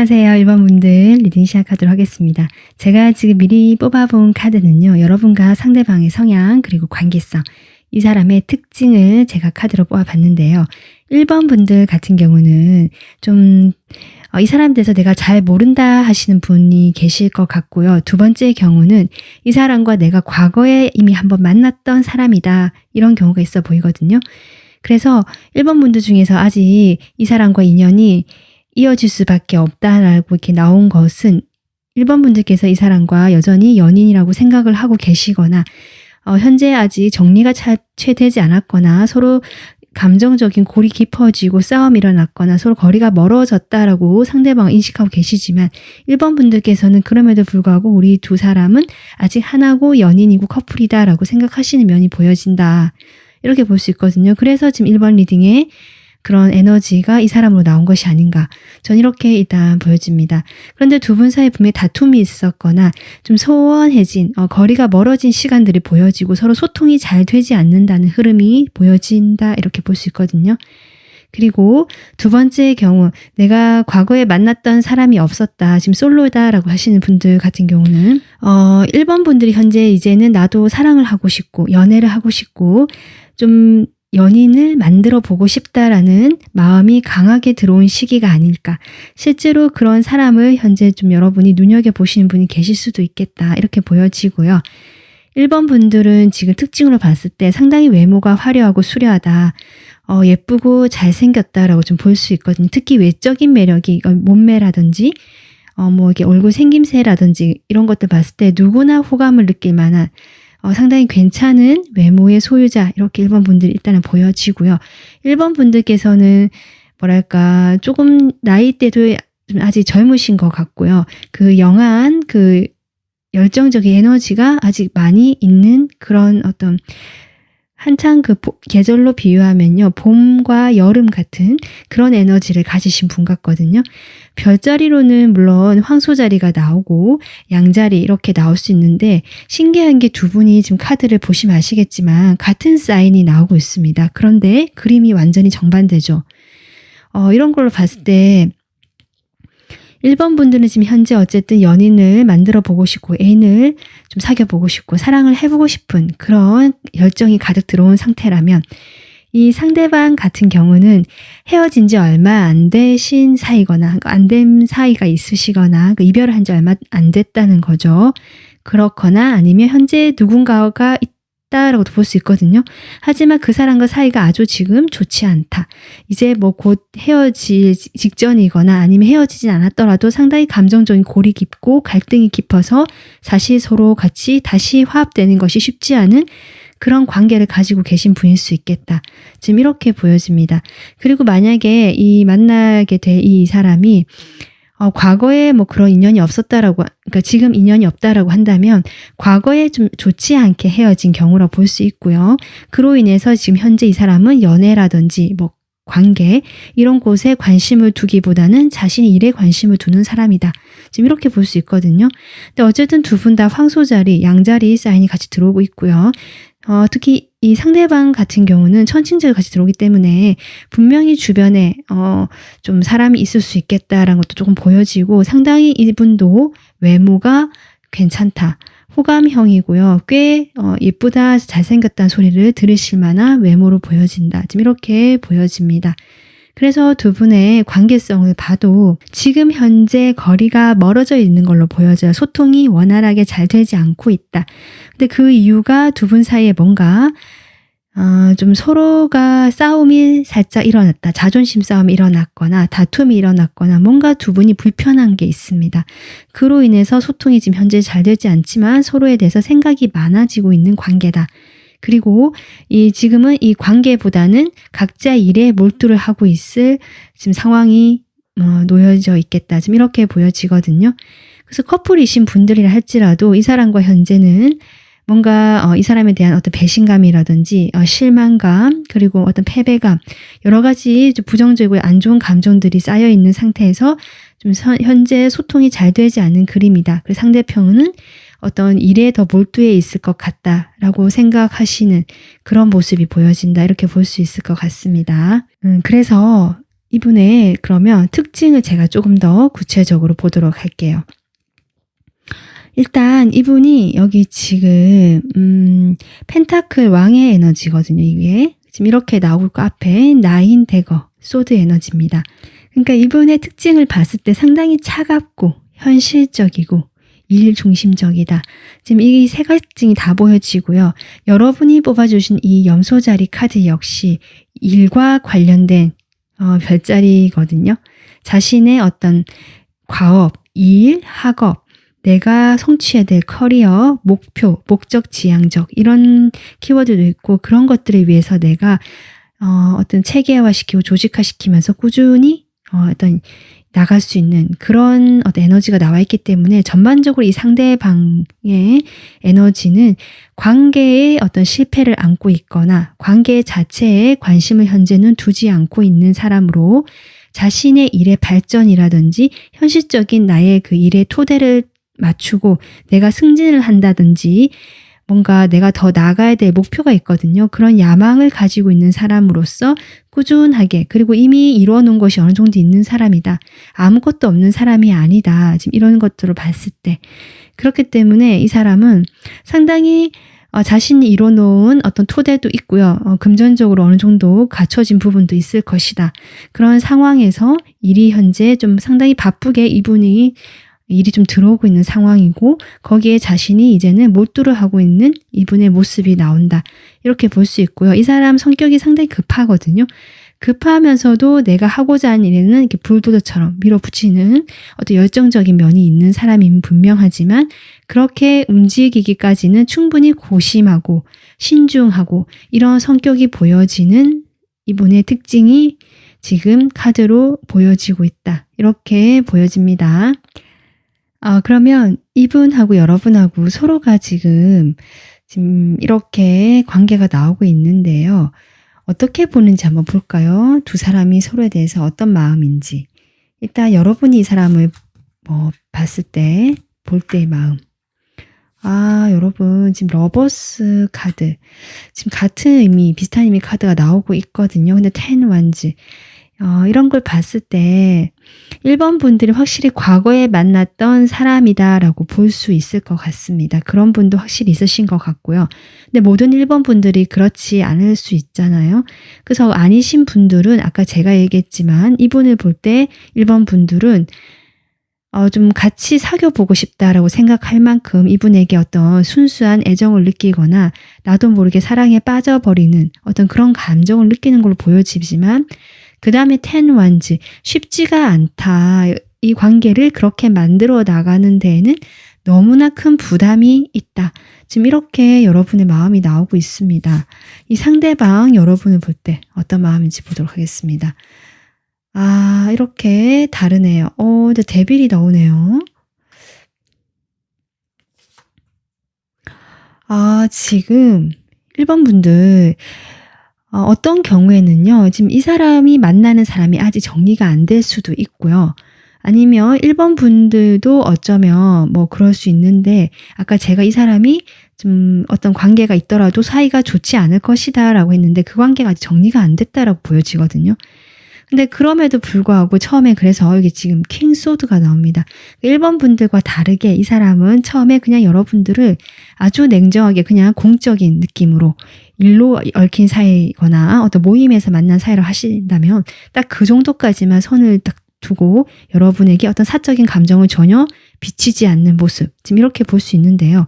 안녕하세요. 1번 분들 리딩 시작하도록 하겠습니다. 제가 지금 미리 뽑아본 카드는요. 여러분과 상대방의 성향 그리고 관계성, 이 사람의 특징을 제가 카드로 뽑아봤는데요. 1번 분들 같은 경우는 좀 이 사람에 대해서 내가 잘 모른다 하시는 분이 계실 것 같고요. 두 번째 경우는 이 사람과 내가 과거에 이미 한번 만났던 사람이다, 이런 경우가 있어 보이거든요. 그래서 1번 분들 중에서 아직 이 사람과 인연이 이어질 수밖에 없다라고 이렇게 나온 것은 1번 분들께서 이 사람과 여전히 연인이라고 생각을 하고 계시거나 현재 아직 정리가 채 되지 않았거나 서로 감정적인 골이 깊어지고 싸움이 일어났거나 서로 거리가 멀어졌다라고 상대방을 인식하고 계시지만 1번 분들께서는 그럼에도 불구하고 우리 두 사람은 아직 하나고 연인이고 커플이다라고 생각하시는 면이 보여진다, 이렇게 볼 수 있거든요. 그래서 지금 1번 리딩에 그런 에너지가 이 사람으로 나온 것이 아닌가, 전 이렇게 일단 보여집니다. 그런데 두 분 사이에 분명히 다툼이 있었거나 좀 소원해진 거리가 멀어진 시간들이 보여지고 서로 소통이 잘 되지 않는다는 흐름이 보여진다, 이렇게 볼 수 있거든요. 그리고 두 번째 경우, 내가 과거에 만났던 사람이 없었다, 지금 솔로다라고 하시는 분들 같은 경우는 1번 분들이 현재 이제는 나도 사랑을 하고 싶고 연애를 하고 싶고 좀 연인을 만들어 보고 싶다라는 마음이 강하게 들어온 시기가 아닐까. 실제로 그런 사람을 현재 좀 여러분이 눈여겨보시는 분이 계실 수도 있겠다, 이렇게 보여지고요. 1번 분들은 지금 특징으로 봤을 때 상당히 외모가 화려하고 수려하다, 예쁘고 잘생겼다라고 좀 볼 수 있거든요. 특히 외적인 매력이 몸매라든지 뭐 이렇게 얼굴 생김새라든지 이런 것들 봤을 때 누구나 호감을 느낄 만한 상당히 괜찮은 외모의 소유자, 이렇게 1번 분들이 일단은 보여지고요. 1번 분들께서는 뭐랄까 조금 나이대도 좀 아직 젊으신 것 같고요. 그 영한 그 열정적인 에너지가 아직 많이 있는 그런 어떤 한창 그 계절로 비유하면요, 봄과 여름 같은 그런 에너지를 가지신 분 같거든요. 별자리로는 물론 황소자리가 나오고 양자리 이렇게 나올 수 있는데, 신기한 게 두 분이 지금 카드를 보시면 아시겠지만 같은 사인이 나오고 있습니다. 그런데 그림이 완전히 정반대죠. 이런 걸로 봤을 때 1번 분들은 지금 현재 어쨌든 연인을 만들어 보고 싶고 애인을 좀 사귀어 보고 싶고 사랑을 해보고 싶은 그런 열정이 가득 들어온 상태라면, 이 상대방 같은 경우는 헤어진 지 얼마 안 되신 사이거나 안 된 사이가 있으시거나 이별을 한 지 얼마 안 됐다는 거죠. 그렇거나 아니면 현재 누군가가 있다라고도 볼 수 있거든요. 하지만 그 사람과 사이가 아주 지금 좋지 않다, 이제 뭐 곧 헤어질 직전이거나 아니면 헤어지진 않았더라도 상당히 감정적인 골이 깊고 갈등이 깊어서 사실 서로 같이 다시 화합되는 것이 쉽지 않은 그런 관계를 가지고 계신 분일 수 있겠다, 지금 이렇게 보여집니다. 그리고 만약에 이 만나게 될 이 사람이 과거에 뭐 그런 인연이 없었다라고, 그러니까 지금 인연이 없다라고 한다면 과거에 좀 좋지 않게 헤어진 경우라 볼 수 있고요. 그로 인해서 지금 현재 이 사람은 연애라든지 뭐 관계 이런 곳에 관심을 두기보다는 자신의 일에 관심을 두는 사람이다, 지금 이렇게 볼 수 있거든요. 근데 어쨌든 두 분 다 황소자리, 양자리 사인이 같이 들어오고 있고요. 특히 이 상대방 같은 경우는 천칭제가 같이 들어오기 때문에 분명히 주변에 좀 사람이 있을 수 있겠다라는 것도 조금 보여지고, 상당히 이분도 외모가 괜찮다, 호감형이고요. 꽤 예쁘다, 잘생겼다는 소리를 들으실 만한 외모로 보여진다, 지금 이렇게 보여집니다. 그래서 두 분의 관계성을 봐도 지금 현재 거리가 멀어져 있는 걸로 보여져요. 소통이 원활하게 잘 되지 않고 있다. 근데 그 이유가 두 분 사이에 뭔가 좀 서로가 싸움이 살짝 일어났다, 자존심 싸움이 일어났거나 다툼이 일어났거나 뭔가 두 분이 불편한 게 있습니다. 그로 인해서 소통이 지금 현재 잘 되지 않지만 서로에 대해서 생각이 많아지고 있는 관계다. 그리고 지금은 이 관계보다는 각자 일에 몰두를 하고 있을 지금 상황이 놓여져 있겠다, 지금 이렇게 보여지거든요. 그래서 커플이신 분들이라 할지라도 이 사람과 현재는 뭔가 이 사람에 대한 어떤 배신감이라든지 실망감, 그리고 어떤 패배감, 여러 가지 좀 부정적이고 안 좋은 감정들이 쌓여 있는 상태에서 좀 현재 소통이 잘 되지 않는 그림이다. 그리고 상대편은 어떤 일에 더 몰두해 있을 것 같다라고 생각하시는 그런 모습이 보여진다, 이렇게 볼 수 있을 것 같습니다. 그래서 이분의 그러면 특징을 제가 조금 더 구체적으로 보도록 할게요. 일단 이분이 여기 지금 펜타클 왕의 에너지거든요. 이게 지금 이렇게 나오고 있고 앞에 나인 대거 소드 에너지입니다. 그러니까 이분의 특징을 봤을 때 상당히 차갑고 현실적이고 일 중심적이다. 지금 이 세 가지가 다 보여지고요. 여러분이 뽑아주신 이 염소자리 카드 역시 일과 관련된 별자리거든요. 자신의 어떤 과업, 일, 학업, 내가 성취해야 될 커리어, 목표, 목적 지향적 이런 키워드도 있고 그런 것들을 위해서 내가 어떤 체계화시키고 조직화시키면서 꾸준히 어떤 나갈 수 있는 그런 어떤 에너지가 나와 있기 때문에 전반적으로 이 상대방의 에너지는 관계의 어떤 실패를 안고 있거나 관계 자체에 관심을 현재는 두지 않고 있는 사람으로 자신의 일의 발전이라든지 현실적인 나의 그 일의 토대를 맞추고 내가 승진을 한다든지 뭔가 내가 더 나아가야 될 목표가 있거든요. 그런 야망을 가지고 있는 사람으로서 꾸준하게 그리고 이미 이루어 놓은 것이 어느 정도 있는 사람이다. 아무것도 없는 사람이 아니다. 지금 이런 것들을 봤을 때. 그렇기 때문에 이 사람은 상당히 자신이 이루어 놓은 어떤 토대도 있고요. 금전적으로 어느 정도 갖춰진 부분도 있을 것이다. 그런 상황에서 일이 현재 좀 상당히 바쁘게 이분이 일이 좀 들어오고 있는 상황이고 거기에 자신이 이제는 몰두를 하고 있는 이분의 모습이 나온다. 이렇게 볼 수 있고요. 이 사람 성격이 상당히 급하거든요. 급하면서도 내가 하고자 하는 일에는 이렇게 불도저처럼 밀어붙이는 어떤 열정적인 면이 있는 사람이면 분명하지만 그렇게 움직이기까지는 충분히 고심하고 신중하고 이런 성격이 보여지는 이분의 특징이 지금 카드로 보여지고 있다. 이렇게 보여집니다. 그러면 이분하고 여러분하고 서로가 지금 이렇게 관계가 나오고 있는데요. 어떻게 보는지 한번 볼까요? 두 사람이 서로에 대해서 어떤 마음인지. 일단 여러분이 이 사람을 봤을 때, 볼 때의 마음. 여러분 지금 러버스 카드. 지금 같은 의미, 비슷한 의미 카드가 나오고 있거든요. 근데 10 원즈. 이런 걸 봤을 때 1번 분들이 확실히 과거에 만났던 사람이다라고 볼 수 있을 것 같습니다. 그런 분도 확실히 있으신 것 같고요. 근데 모든 1번 분들이 그렇지 않을 수 있잖아요. 그래서 아니신 분들은 아까 제가 얘기했지만 이분을 볼 때 1번 분들은 좀 같이 사귀어보고 싶다라고 생각할 만큼 이분에게 어떤 순수한 애정을 느끼거나 나도 모르게 사랑에 빠져버리는 어떤 그런 감정을 느끼는 걸로 보여지지만 그 다음에 10 원즈 쉽지가 않다. 이 관계를 그렇게 만들어 나가는 데에는 너무나 큰 부담이 있다. 지금 이렇게 여러분의 마음이 나오고 있습니다. 이 상대방 여러분을 볼 때 어떤 마음인지 보도록 하겠습니다. 이렇게 다르네요. 근데 데빌이 나오네요. 지금 1번 분들 어떤 경우에는요. 지금 이 사람이 만나는 사람이 아직 정리가 안 될 수도 있고요. 아니면 1번 분들도 어쩌면 그럴 수 있는데 아까 제가 이 사람이 좀 어떤 관계가 있더라도 사이가 좋지 않을 것이다 라고 했는데 그 관계가 아직 정리가 안 됐다라고 보여지거든요. 근데 그럼에도 불구하고 처음에 그래서 여기 지금 킹 소드가 나옵니다. 1번 분들과 다르게 이 사람은 처음에 그냥 여러분들을 아주 냉정하게 그냥 공적인 느낌으로 일로 얽힌 사이거나 어떤 모임에서 만난 사이로 하신다면 딱 그 정도까지만 선을 딱 두고 여러분에게 어떤 사적인 감정을 전혀 비치지 않는 모습 지금 이렇게 볼 수 있는데요.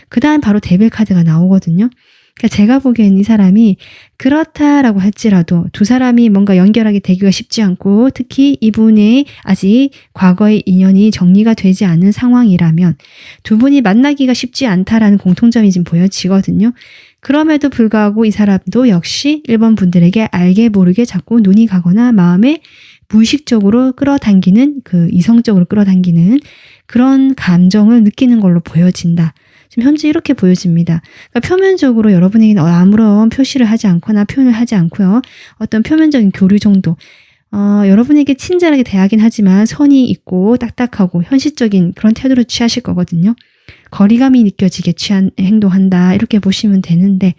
그 다음 바로 데빌 카드가 나오거든요. 그러니까 제가 보기엔 이 사람이 그렇다라고 할지라도 두 사람이 뭔가 연결하게 되기가 쉽지 않고 특히 이분의 아직 과거의 인연이 정리가 되지 않은 상황이라면 두 분이 만나기가 쉽지 않다라는 공통점이 지금 보여지거든요. 그럼에도 불구하고 이 사람도 역시 1번 분들에게 알게 모르게 자꾸 눈이 가거나 마음에 무의식적으로 끌어당기는 그 이성적으로 끌어당기는 그런 감정을 느끼는 걸로 보여진다. 지금 현재 이렇게 보여집니다. 그러니까 표면적으로 여러분에게는 아무런 표시를 하지 않거나 표현을 하지 않고요. 어떤 표면적인 교류 정도. 여러분에게 친절하게 대하긴 하지만 선이 있고 딱딱하고 현실적인 그런 태도를 취하실 거거든요. 거리감이 느껴지게 행동한다. 이렇게 보시면 되는데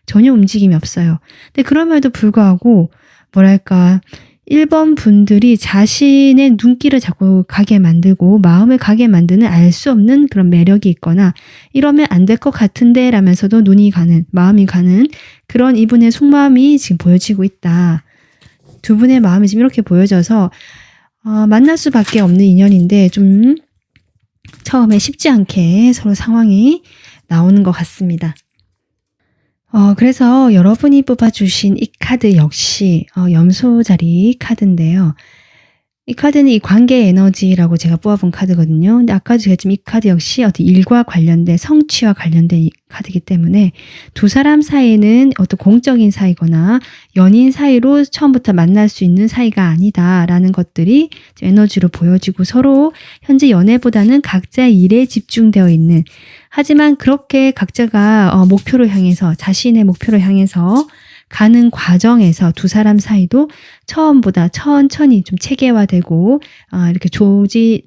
전혀 움직임이 없어요. 근데 그럼에도 불구하고 뭐랄까 1번 분들이 자신의 눈길을 자꾸 가게 만들고 마음을 가게 만드는 알 수 없는 그런 매력이 있거나 이러면 안 될 것 같은데 라면서도 눈이 가는, 마음이 가는 그런 이분의 속마음이 지금 보여지고 있다. 두 분의 마음이 지금 이렇게 보여져서 만날 수밖에 없는 인연인데 좀 처음에 쉽지 않게 서로 상황이 나오는 것 같습니다. 그래서 여러분이 뽑아주신 이 카드 역시 염소자리 카드인데요. 이 카드는 이 관계 에너지라고 제가 뽑아본 카드거든요. 근데 아까도 제가 지금 이 카드 역시 어떤 일과 관련된, 성취와 관련된 이 카드이기 때문에 두 사람 사이는 어떤 공적인 사이거나 연인 사이로 처음부터 만날 수 있는 사이가 아니다라는 것들이 에너지로 보여지고 서로 현재 연애보다는 각자의 일에 집중되어 있는, 하지만 그렇게 각자가 목표를 향해서, 자신의 목표를 향해서 가는 과정에서 두 사람 사이도 처음보다 천천히 좀 체계화되고 이렇게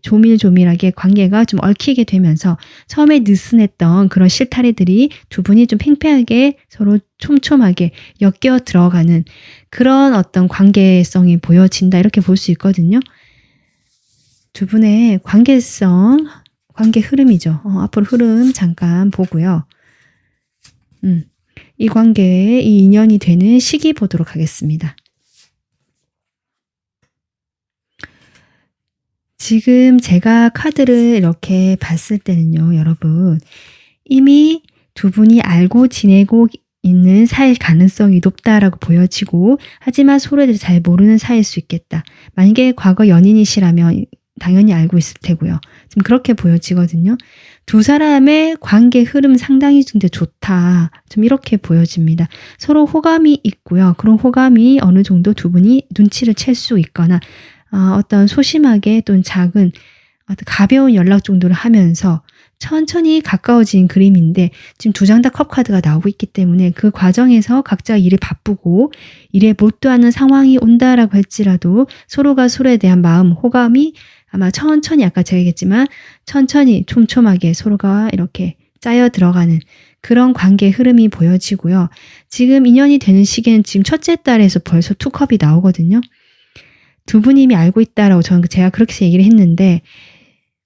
조밀조밀하게 관계가 좀 얽히게 되면서 처음에 느슨했던 그런 실타래들이 두 분이 좀 팽팽하게 서로 촘촘하게 엮여 들어가는 그런 어떤 관계성이 보여진다, 이렇게 볼 수 있거든요. 두 분의 관계성, 관계 흐름이죠. 앞으로 흐름 잠깐 보고요. 이 관계에 이 인연이 되는 시기 보도록 하겠습니다. 지금 제가 카드를 이렇게 봤을 때는요, 여러분, 이미 두 분이 알고 지내고 있는 사이일 가능성이 높다라고 보여지고, 하지만 서로에 대해서 잘 모르는 사이일 수 있겠다. 만약에 과거 연인이시라면 당연히 알고 있을 테고요. 지금 그렇게 보여지거든요. 두 사람의 관계 흐름 상당히 근데 좋다. 좀 이렇게 보여집니다. 서로 호감이 있고요. 그런 호감이 어느 정도 두 분이 눈치를 챌 수 있거나 어떤 소심하게 또는 작은 어떤 가벼운 연락 정도를 하면서 천천히 가까워진 그림인데, 지금 두 장 다 컵 카드가 나오고 있기 때문에 그 과정에서 각자 일에 바쁘고 일에 몰두하는 상황이 온다라고 할지라도 서로가 서로에 대한 마음, 호감이 아마 천천히, 아까 제가 얘기했지만 천천히 촘촘하게 서로가 이렇게 짜여 들어가는 그런 관계 흐름이 보여지고요. 지금 인연이 되는 시기는 지금 첫째 달에서 벌써 투컵이 나오거든요. 두 분이 이미 알고 있다라고 제가 그렇게 얘기를 했는데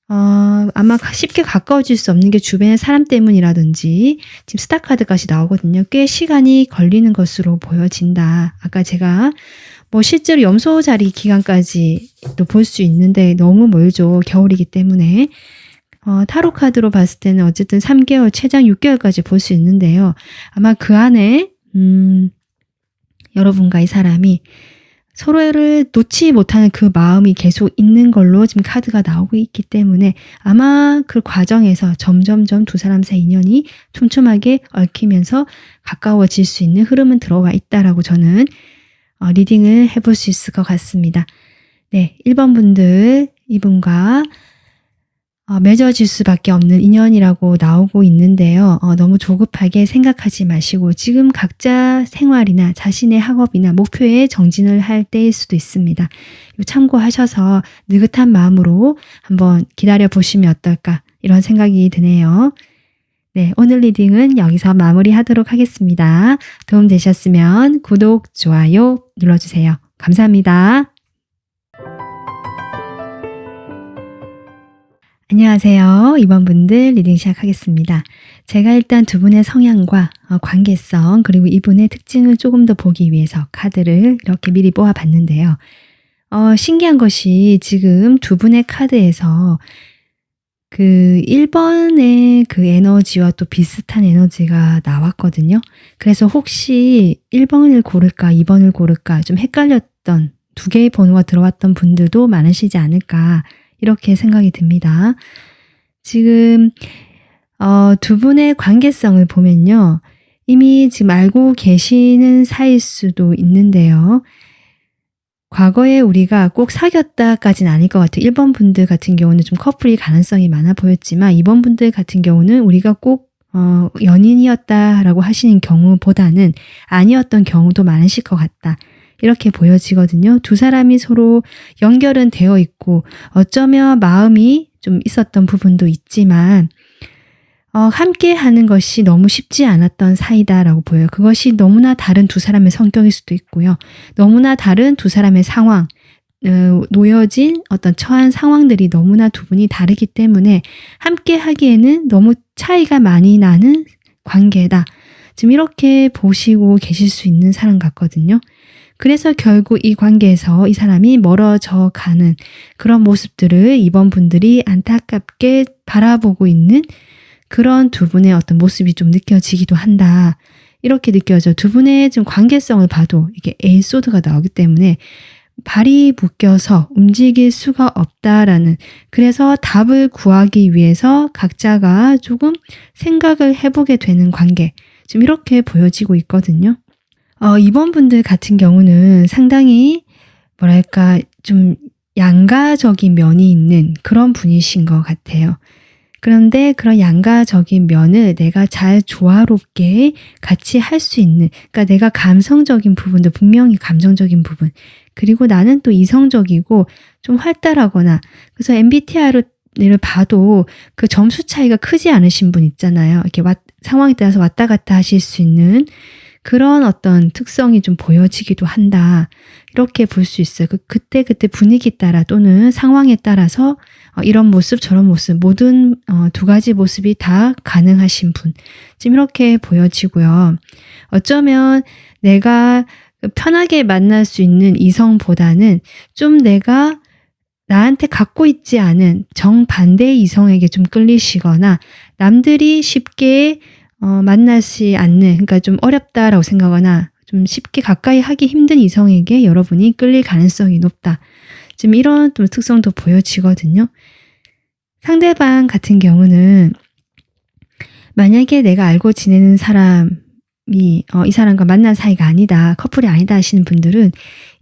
아마 쉽게 가까워질 수 없는 게 주변의 사람 때문이라든지 지금 스타 카드까지 나오거든요. 꽤 시간이 걸리는 것으로 보여진다. 아까 제가 실제로 염소 자리 기간까지도 볼 수 있는데 너무 멀죠. 겨울이기 때문에. 타로 카드로 봤을 때는 어쨌든 3개월, 최장 6개월까지 볼 수 있는데요. 아마 그 안에 여러분과 이 사람이 서로를 놓지 못하는 그 마음이 계속 있는 걸로 지금 카드가 나오고 있기 때문에 아마 그 과정에서 점점점 두 사람 사이 인연이 촘촘하게 얽히면서 가까워질 수 있는 흐름은 들어와 있다라고 저는 리딩을 해볼 수 있을 것 같습니다. 네, 1번 분들 이분과 맺어질 수밖에 없는 인연이라고 나오고 있는데요. 너무 조급하게 생각하지 마시고 지금 각자 생활이나 자신의 학업이나 목표에 정진을 할 때일 수도 있습니다. 참고하셔서 느긋한 마음으로 한번 기다려 보시면 어떨까, 이런 생각이 드네요. 네, 오늘 리딩은 여기서 마무리하도록 하겠습니다. 도움 되셨으면 구독, 좋아요 눌러주세요. 감사합니다. 안녕하세요. 2번 분들 리딩 시작하겠습니다. 제가 일단 두 분의 성향과 관계성, 그리고 이분의 특징을 조금 더 보기 위해서 카드를 이렇게 미리 뽑아봤는데요. 신기한 것이 지금 두 분의 카드에서 그 1번의 그 에너지와 또 비슷한 에너지가 나왔거든요. 그래서 혹시 1번을 고를까 2번을 고를까 좀 헷갈렸던, 두 개의 번호가 들어왔던 분들도 많으시지 않을까, 이렇게 생각이 듭니다. 지금 두 분의 관계성을 보면요, 이미 지금 알고 계시는 사이일 수도 있는데요. 과거에 우리가 꼭 사귀었다까지는 아닐 것 같아요. 1번 분들 같은 경우는 좀 커플이 가능성이 많아 보였지만 2번 분들 같은 경우는 우리가 꼭 연인이었다라고 하시는 경우보다는 아니었던 경우도 많으실 것 같다, 이렇게 보여지거든요. 두 사람이 서로 연결은 되어 있고 어쩌면 마음이 좀 있었던 부분도 있지만 함께 하는 것이 너무 쉽지 않았던 사이다라고 보여요. 그것이 너무나 다른 두 사람의 성격일 수도 있고요. 너무나 다른 두 사람의 상황, 놓여진 어떤 처한 상황들이 너무나 두 분이 다르기 때문에 함께 하기에는 너무 차이가 많이 나는 관계다. 지금 이렇게 보시고 계실 수 있는 사람 같거든요. 그래서 결국 이 관계에서 이 사람이 멀어져 가는 그런 모습들을 이번 분들이 안타깝게 바라보고 있는 그런 두 분의 어떤 모습이 좀 느껴지기도 한다. 이렇게 느껴져. 두 분의 좀 관계성을 봐도 이게 에이소드가 나오기 때문에 발이 묶여서 움직일 수가 없다라는, 그래서 답을 구하기 위해서 각자가 조금 생각을 해보게 되는 관계. 지금 이렇게 보여지고 있거든요. 이번 분들 같은 경우는 상당히 뭐랄까 좀 양가적인 면이 있는 그런 분이신 것 같아요. 그런데 그런 양가적인 면을 내가 잘 조화롭게 같이 할 수 있는, 그러니까 내가 감성적인 부분도 분명히 감정적인 부분, 그리고 나는 또 이성적이고 좀 활달하거나, 그래서 MBTI를 봐도 그 점수 차이가 크지 않으신 분 있잖아요. 이렇게 상황에 따라서 왔다 갔다 하실 수 있는 그런 어떤 특성이 좀 보여지기도 한다. 이렇게 볼 수 있어요. 그때 분위기 따라 또는 상황에 따라서 이런 모습 저런 모습 모든 두 가지 모습이 다 가능하신 분. 지금 이렇게 보여지고요. 어쩌면 내가 편하게 만날 수 있는 이성보다는 좀 내가 나한테 갖고 있지 않은 정반대의 이성에게 좀 끌리시거나 남들이 쉽게 만나지 않는, 그러니까 좀 어렵다라고 생각하거나 좀 쉽게 가까이 하기 힘든 이성에게 여러분이 끌릴 가능성이 높다. 지금 이런 좀 특성도 보여지거든요. 상대방 같은 경우는 만약에 내가 알고 지내는 사람이 이 사람과 만난 사이가 아니다, 커플이 아니다 하시는 분들은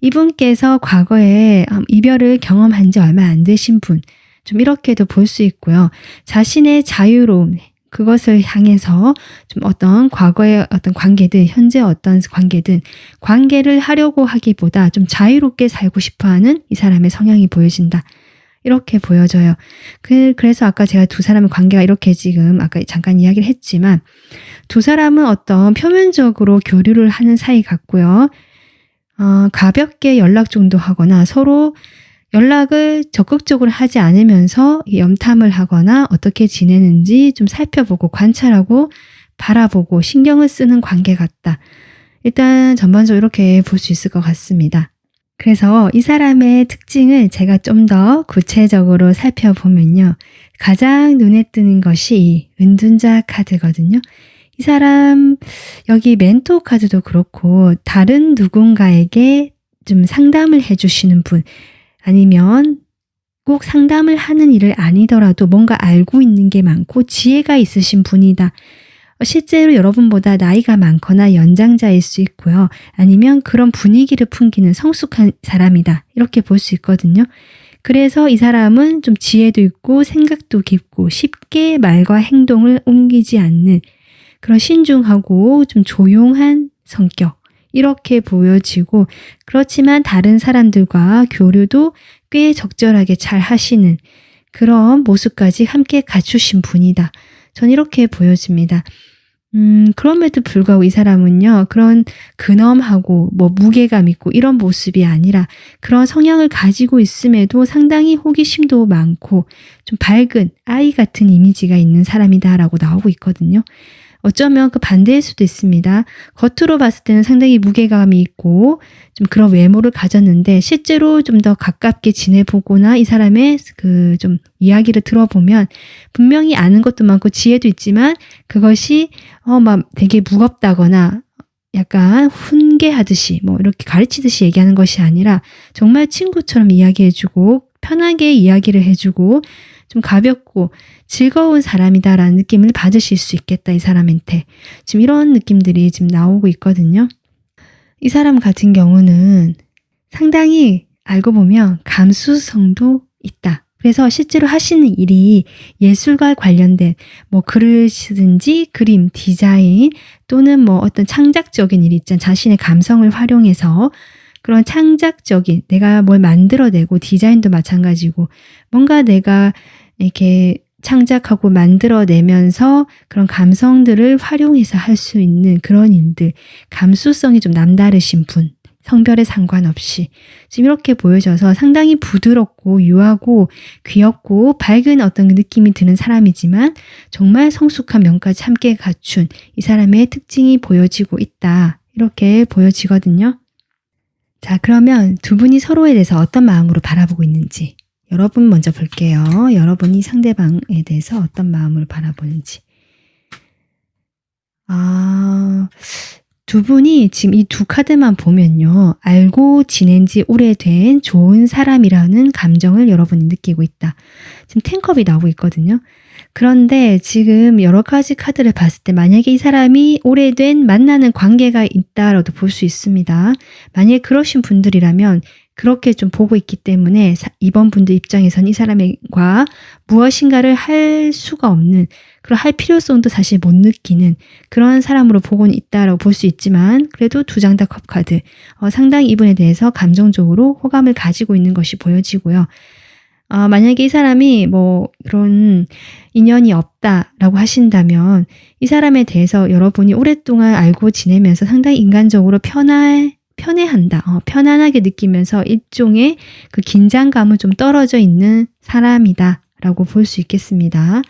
이분께서 과거에 이별을 경험한 지 얼마 안 되신 분, 좀 이렇게도 볼 수 있고요. 자신의 자유로움, 그것을 향해서 좀 어떤 과거의 어떤 관계든 현재 어떤 관계든 관계를 하려고 하기보다 좀 자유롭게 살고 싶어하는 이 사람의 성향이 보여진다. 이렇게 보여져요. 그래서 아까 제가 두 사람의 관계가 이렇게 지금 아까 잠깐 이야기를 했지만 두 사람은 어떤 표면적으로 교류를 하는 사이 같고요. 가볍게 연락 정도 하거나 서로 연락을 적극적으로 하지 않으면서 염탐을 하거나 어떻게 지내는지 좀 살펴보고 관찰하고 바라보고 신경을 쓰는 관계 같다. 일단 전반적으로 이렇게 볼 수 있을 것 같습니다. 그래서 이 사람의 특징을 제가 좀 더 구체적으로 살펴보면요. 가장 눈에 뜨는 것이 이 은둔자 카드거든요. 이 사람 여기 멘토 카드도 그렇고 다른 누군가에게 좀 상담을 해주시는 분, 아니면 꼭 상담을 하는 일을 아니더라도 뭔가 알고 있는 게 많고 지혜가 있으신 분이다. 실제로 여러분보다 나이가 많거나 연장자일 수 있고요. 아니면 그런 분위기를 풍기는 성숙한 사람이다. 이렇게 볼 수 있거든요. 그래서 이 사람은 좀 지혜도 있고 생각도 깊고 쉽게 말과 행동을 옮기지 않는 그런 신중하고 좀 조용한 성격. 이렇게 보여지고, 그렇지만 다른 사람들과 교류도 꽤 적절하게 잘 하시는 그런 모습까지 함께 갖추신 분이다. 전 이렇게 보여집니다. 그럼에도 불구하고 이 사람은요, 그런 근엄하고 무게감 있고 이런 모습이 아니라 그런 성향을 가지고 있음에도 상당히 호기심도 많고 좀 밝은 아이 같은 이미지가 있는 사람이다라고 나오고 있거든요. 어쩌면 그 반대일 수도 있습니다. 겉으로 봤을 때는 상당히 무게감이 있고 좀 그런 외모를 가졌는데 실제로 좀 더 가깝게 지내보거나 이 사람의 그 좀 이야기를 들어보면 분명히 아는 것도 많고 지혜도 있지만 그것이 막 되게 무겁다거나 약간 훈계하듯이 이렇게 가르치듯이 얘기하는 것이 아니라 정말 친구처럼 이야기해주고 편하게 이야기를 해주고 좀 가볍고 즐거운 사람이다라는 느낌을 받으실 수 있겠다, 이 사람한테. 지금 이런 느낌들이 지금 나오고 있거든요. 이 사람 같은 경우는 상당히 알고 보면 감수성도 있다. 그래서 실제로 하시는 일이 예술과 관련된 글을 쓰든지 그림, 디자인 또는 어떤 창작적인 일 있잖아요. 자신의 감성을 활용해서 그런 창작적인 내가 뭘 만들어내고 디자인도 마찬가지고 뭔가 내가 이렇게 창작하고 만들어내면서 그런 감성들을 활용해서 할 수 있는 그런 일들, 감수성이 좀 남다르신 분, 성별에 상관없이 지금 이렇게 보여져서 상당히 부드럽고 유하고 귀엽고 밝은 어떤 느낌이 드는 사람이지만 정말 성숙한 면까지 함께 갖춘 이 사람의 특징이 보여지고 있다. 이렇게 보여지거든요. 자, 그러면 두 분이 서로에 대해서 어떤 마음으로 바라보고 있는지 여러분 먼저 볼게요. 여러분이 상대방에 대해서 어떤 마음으로 바라보는지. 두 분이 지금 이 두 카드만 보면요. 알고 지낸 지 오래된 좋은 사람이라는 감정을 여러분이 느끼고 있다. 지금 텐컵이 나오고 있거든요. 그런데 지금 여러 가지 카드를 봤을 때 만약에 이 사람이 오래된 만나는 관계가 있다라도 볼 수 있습니다. 만약에 그러신 분들이라면 그렇게 좀 보고 있기 때문에 이번 분들 입장에서는 이 사람과 무엇인가를 할 수가 없는, 그런 할 필요성도 사실 못 느끼는 그런 사람으로 보고는 있다라고 볼 수 있지만 그래도 두 장 다 컵 카드 상당히 이분에 대해서 감정적으로 호감을 가지고 있는 것이 보여지고요. 만약에 이 사람이 뭐 그런 인연이 없다라고 하신다면 이 사람에 대해서 여러분이 오랫동안 알고 지내면서 상당히 인간적으로 편해한다. 편안하게 느끼면서 일종의 그 긴장감은 좀 떨어져 있는 사람이다 라고 볼 수 있겠습니다.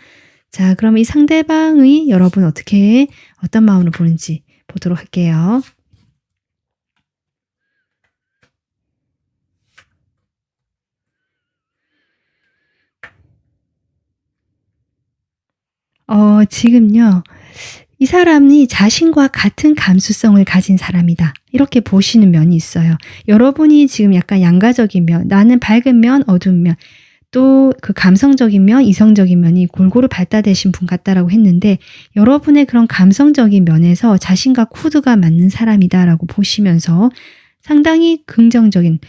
자, 그럼 이 상대방의 여러분 어떤 마음으로 보는지 보도록 할게요. 지금요. 이 사람이 자신과 같은 감수성을 가진 사람이다. 이렇게 보시는 면이 있어요. 여러분이 지금 약간 양가적인 면, 나는 밝은 면, 어두운 면, 또 그 감성적인 면, 이성적인 면이 골고루 발달되신 분 같다라고 했는데 여러분의 그런 감성적인 면에서 자신과 코드가 맞는 사람이다라고 보시면서 상당히 긍정적인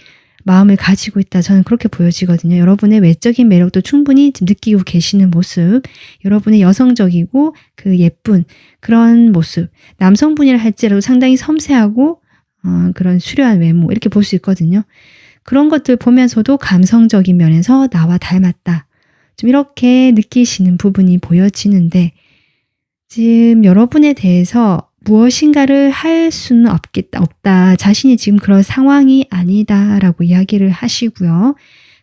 마음을 가지고 있다. 저는 그렇게 보여지거든요. 여러분의 외적인 매력도 충분히 느끼고 계시는 모습, 여러분의 여성적이고 그 예쁜 그런 모습, 남성분이라 할지라도 상당히 섬세하고 그런 수려한 외모 이렇게 볼 수 있거든요. 그런 것들 보면서도 감성적인 면에서 나와 닮았다. 좀 이렇게 느끼시는 부분이 보여지는데 지금 여러분에 대해서 무엇인가를 할 수는 없다. 자신이 지금 그런 상황이 아니다라고 이야기를 하시고요.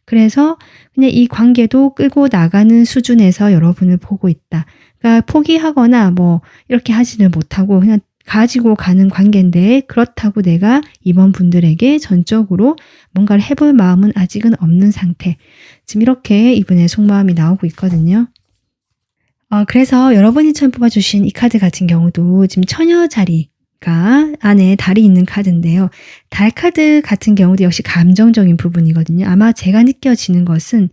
그래서 그냥 이 관계도 끌고 나가는 수준에서 여러분을 보고 있다. 그러니까 포기하거나 뭐 이렇게 하지는 못하고 그냥 가지고 가는 관계인데 그렇다고 내가 이번 분들에게 전적으로 뭔가를 해볼 마음은 아직은 없는 상태. 지금 이렇게 이분의 속마음이 나오고 있거든요. 그래서 여러분이 처음 뽑아주신 이 카드 같은 경우도 지금 처녀 자리가 안에 달이 있는 카드인데요. 달 카드 같은 경우도 역시 감정적인 부분이거든요. 아마 제가 느껴지는 것은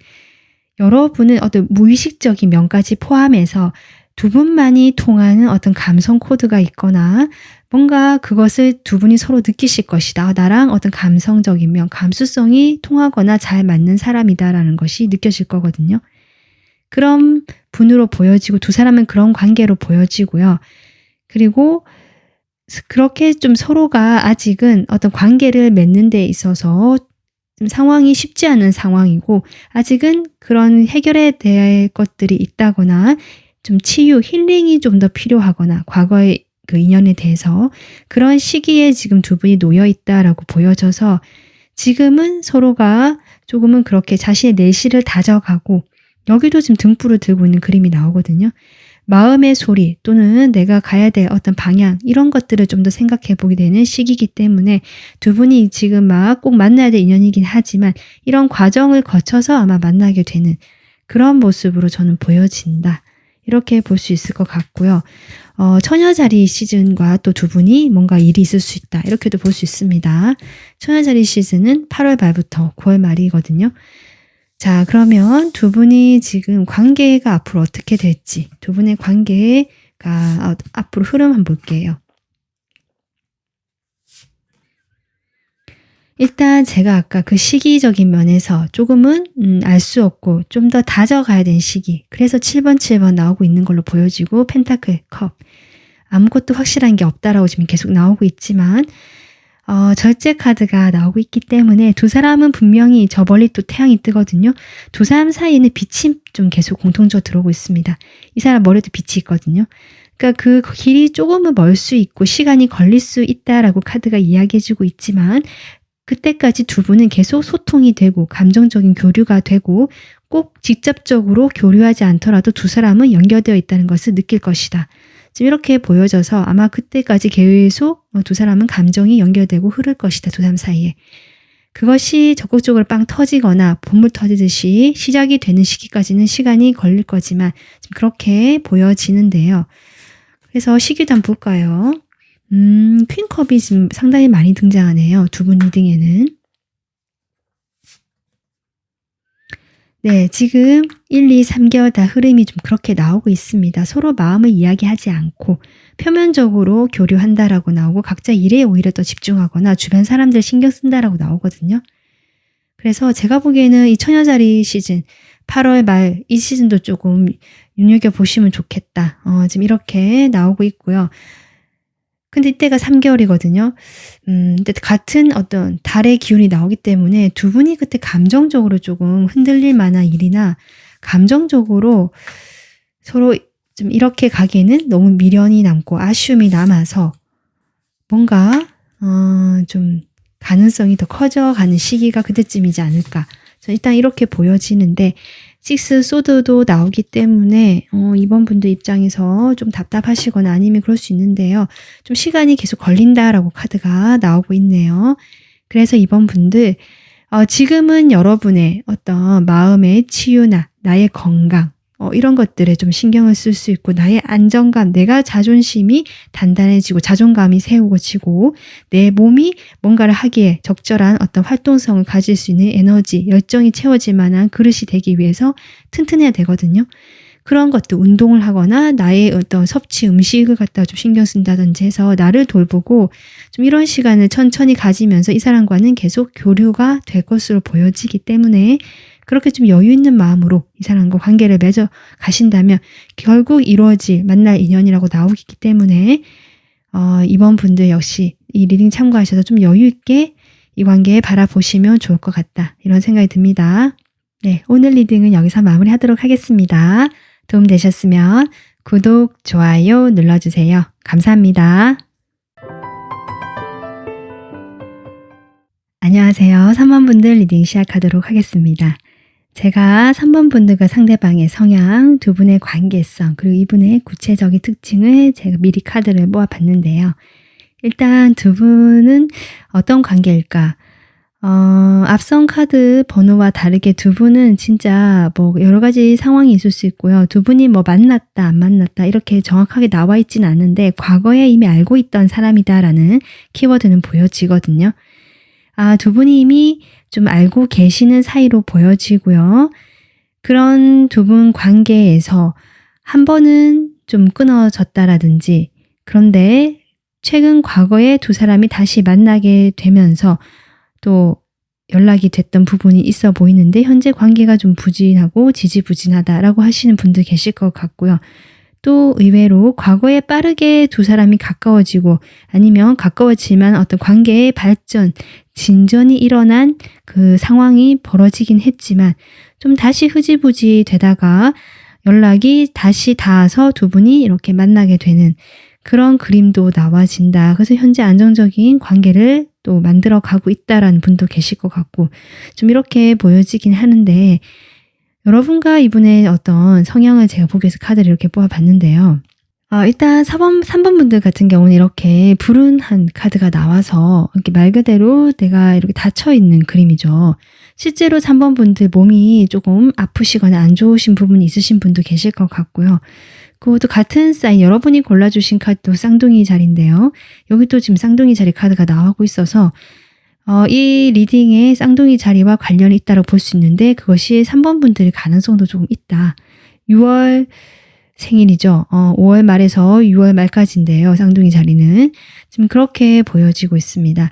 여러분은 어떤 무의식적인 면까지 포함해서 두 분만이 통하는 어떤 감성 코드가 있거나 뭔가 그것을 두 분이 서로 느끼실 것이다. 나랑 어떤 감성적인 면, 감수성이 통하거나 잘 맞는 사람이다라는 것이 느껴질 거거든요. 그런 분으로 보여지고 두 사람은 그런 관계로 보여지고요. 그리고 그렇게 좀 서로가 아직은 어떤 관계를 맺는 데 있어서 좀 상황이 쉽지 않은 상황이고 아직은 그런 해결해야 될 것들이 있다거나 좀 치유, 힐링이 좀 더 필요하거나 과거의 그 인연에 대해서 그런 시기에 지금 두 분이 놓여 있다라고 보여져서 지금은 서로가 조금은 그렇게 자신의 내실을 다져가고 여기도 지금 등불을 들고 있는 그림이 나오거든요. 마음의 소리 또는 내가 가야 될 어떤 방향 이런 것들을 좀 더 생각해 보게 되는 시기이기 때문에 두 분이 지금 막 꼭 만나야 될 인연이긴 하지만 이런 과정을 거쳐서 아마 만나게 되는 그런 모습으로 저는 보여진다. 이렇게 볼 수 있을 것 같고요. 처녀자리 시즌과 또 두 분이 뭔가 일이 있을 수 있다. 이렇게도 볼 수 있습니다. 처녀자리 시즌은 8월 말부터 9월 말이거든요. 자, 그러면 두 분이 지금 관계가 앞으로 어떻게 될지, 두 분의 관계가 앞으로 흐름 한번 볼게요. 일단 제가 아까 그 시기적인 면에서 조금은 알 수 없고 좀 더 다져가야 되는 시기. 그래서 7번 나오고 있는 걸로 보여지고 펜타클, 컵. 아무것도 확실한 게 없다라고 지금 계속 나오고 있지만 절제 카드가 나오고 있기 때문에 두 사람은 분명히 저 멀리 또 태양이 뜨거든요. 두 사람 사이에는 빛이 좀 계속 공통적으로 들어오고 있습니다. 이 사람 머리에도 빛이 있거든요. 그러니까 그 길이 조금은 멀 수 있고 시간이 걸릴 수 있다라고 카드가 이야기해주고 있지만 그때까지 두 분은 계속 소통이 되고 감정적인 교류가 되고 꼭 직접적으로 교류하지 않더라도 두 사람은 연결되어 있다는 것을 느낄 것이다. 지금 이렇게 보여져서 아마 그때까지 계속 두 사람은 감정이 연결되고 흐를 것이다. 두 사람 사이에. 그것이 적극적으로 빵 터지거나 보물 터지듯이 시작이 되는 시기까지는 시간이 걸릴 거지만 지금 그렇게 보여지는데요. 그래서 시기도 한번 볼까요? 퀸컵이 지금 상당히 많이 등장하네요. 두 분 리딩에는. 네, 지금 1, 2, 3개월 다 흐름이 좀 그렇게 나오고 있습니다. 서로 마음을 이야기하지 않고 표면적으로 교류한다라고 나오고 각자 일에 오히려 더 집중하거나 주변 사람들 신경 쓴다라고 나오거든요. 그래서 제가 보기에는 이 처녀자리 시즌 8월 말 이 시즌도 조금 눈여겨보시면 좋겠다. 지금 이렇게 나오고 있고요. 근데 이때가 3개월이거든요. 근데 같은 어떤 달의 기운이 나오기 때문에 두 분이 그때 감정적으로 조금 흔들릴 만한 일이나 감정적으로 서로 좀 이렇게 가기에는 너무 미련이 남고 아쉬움이 남아서 뭔가 좀 가능성이 더 커져가는 시기가 그때쯤이지 않을까. 일단 이렇게 보여지는데 식스 소드도 나오기 때문에 이번 분들 입장에서 좀 답답하시거나 아니면 그럴 수 있는데요. 좀 시간이 계속 걸린다라고 카드가 나오고 있네요. 그래서 이번 분들 지금은 여러분의 어떤 마음의 치유나 나의 건강 이런 것들에 좀 신경을 쓸 수 있고 나의 안정감, 내가 자존심이 단단해지고 자존감이 세우고지고 내 몸이 뭔가를 하기에 적절한 어떤 활동성을 가질 수 있는 에너지, 열정이 채워질 만한 그릇이 되기 위해서 튼튼해야 되거든요. 그런 것도 운동을 하거나 나의 어떤 섭취 음식을 갖다가 좀 신경 쓴다든지 해서 나를 돌보고 좀 이런 시간을 천천히 가지면서 이 사람과는 계속 교류가 될 것으로 보여지기 때문에 그렇게 좀 여유 있는 마음으로 이 사람과 관계를 맺어 가신다면 결국 이루어질 만날 인연이라고 나오기 때문에 이번 분들 역시 이 리딩 참고하셔서 좀 여유 있게 이 관계 바라보시면 좋을 것 같다. 이런 생각이 듭니다. 네, 오늘 리딩은 여기서 마무리하도록 하겠습니다. 도움 되셨으면 구독, 좋아요 눌러주세요. 감사합니다. 안녕하세요. 3번 분들 리딩 시작하도록 하겠습니다. 제가 3번 분들과 상대방의 성향, 두 분의 관계성, 그리고 이분의 구체적인 특징을 제가 미리 카드를 모아봤는데요. 일단 두 분은 어떤 관계일까? 앞선 카드 번호와 다르게 두 분은 진짜 뭐 여러 가지 상황이 있을 수 있고요. 두 분이 뭐 만났다, 안 만났다 이렇게 정확하게 나와 있지는 않은데 과거에 이미 알고 있던 사람이다라는 키워드는 보여지거든요. 두 분이 이미 좀 알고 계시는 사이로 보여지고요. 그런 두 분 관계에서 한 번은 좀 끊어졌다라든지 그런데 최근 과거에 두 사람이 다시 만나게 되면서 또 연락이 됐던 부분이 있어 보이는데 현재 관계가 좀 부진하고 지지부진하다라고 하시는 분들 계실 것 같고요. 또 의외로 과거에 빠르게 두 사람이 가까워지고 아니면 가까워지만 어떤 관계의 발전, 진전이 일어난 그 상황이 벌어지긴 했지만 좀 다시 흐지부지 되다가 연락이 다시 닿아서 두 분이 이렇게 만나게 되는 그런 그림도 나와진다. 그래서 현재 안정적인 관계를 또 만들어 가고 있다라는 분도 계실 것 같고 좀 이렇게 보여지긴 하는데 여러분과 이분의 어떤 성향을 제가 보기 위해서 카드를 이렇게 뽑아봤는데요. 일단 3번 분들 같은 경우는 이렇게 불운한 카드가 나와서 이렇게 말 그대로 내가 이렇게 닫혀있는 그림이죠. 실제로 3번 분들 몸이 조금 아프시거나 안 좋으신 부분이 있으신 분도 계실 것 같고요. 그것도 같은 사인 여러분이 골라주신 카드도 쌍둥이 자리인데요. 여기 또 지금 쌍둥이 자리 카드가 나오고 있어서 이 리딩에 쌍둥이 자리와 관련이 있다고 볼 수 있는데 그것이 3번 분들의 가능성도 조금 있다. 6월 생일이죠. 5월 말에서 6월 말까지인데요. 쌍둥이 자리는 지금 그렇게 보여지고 있습니다.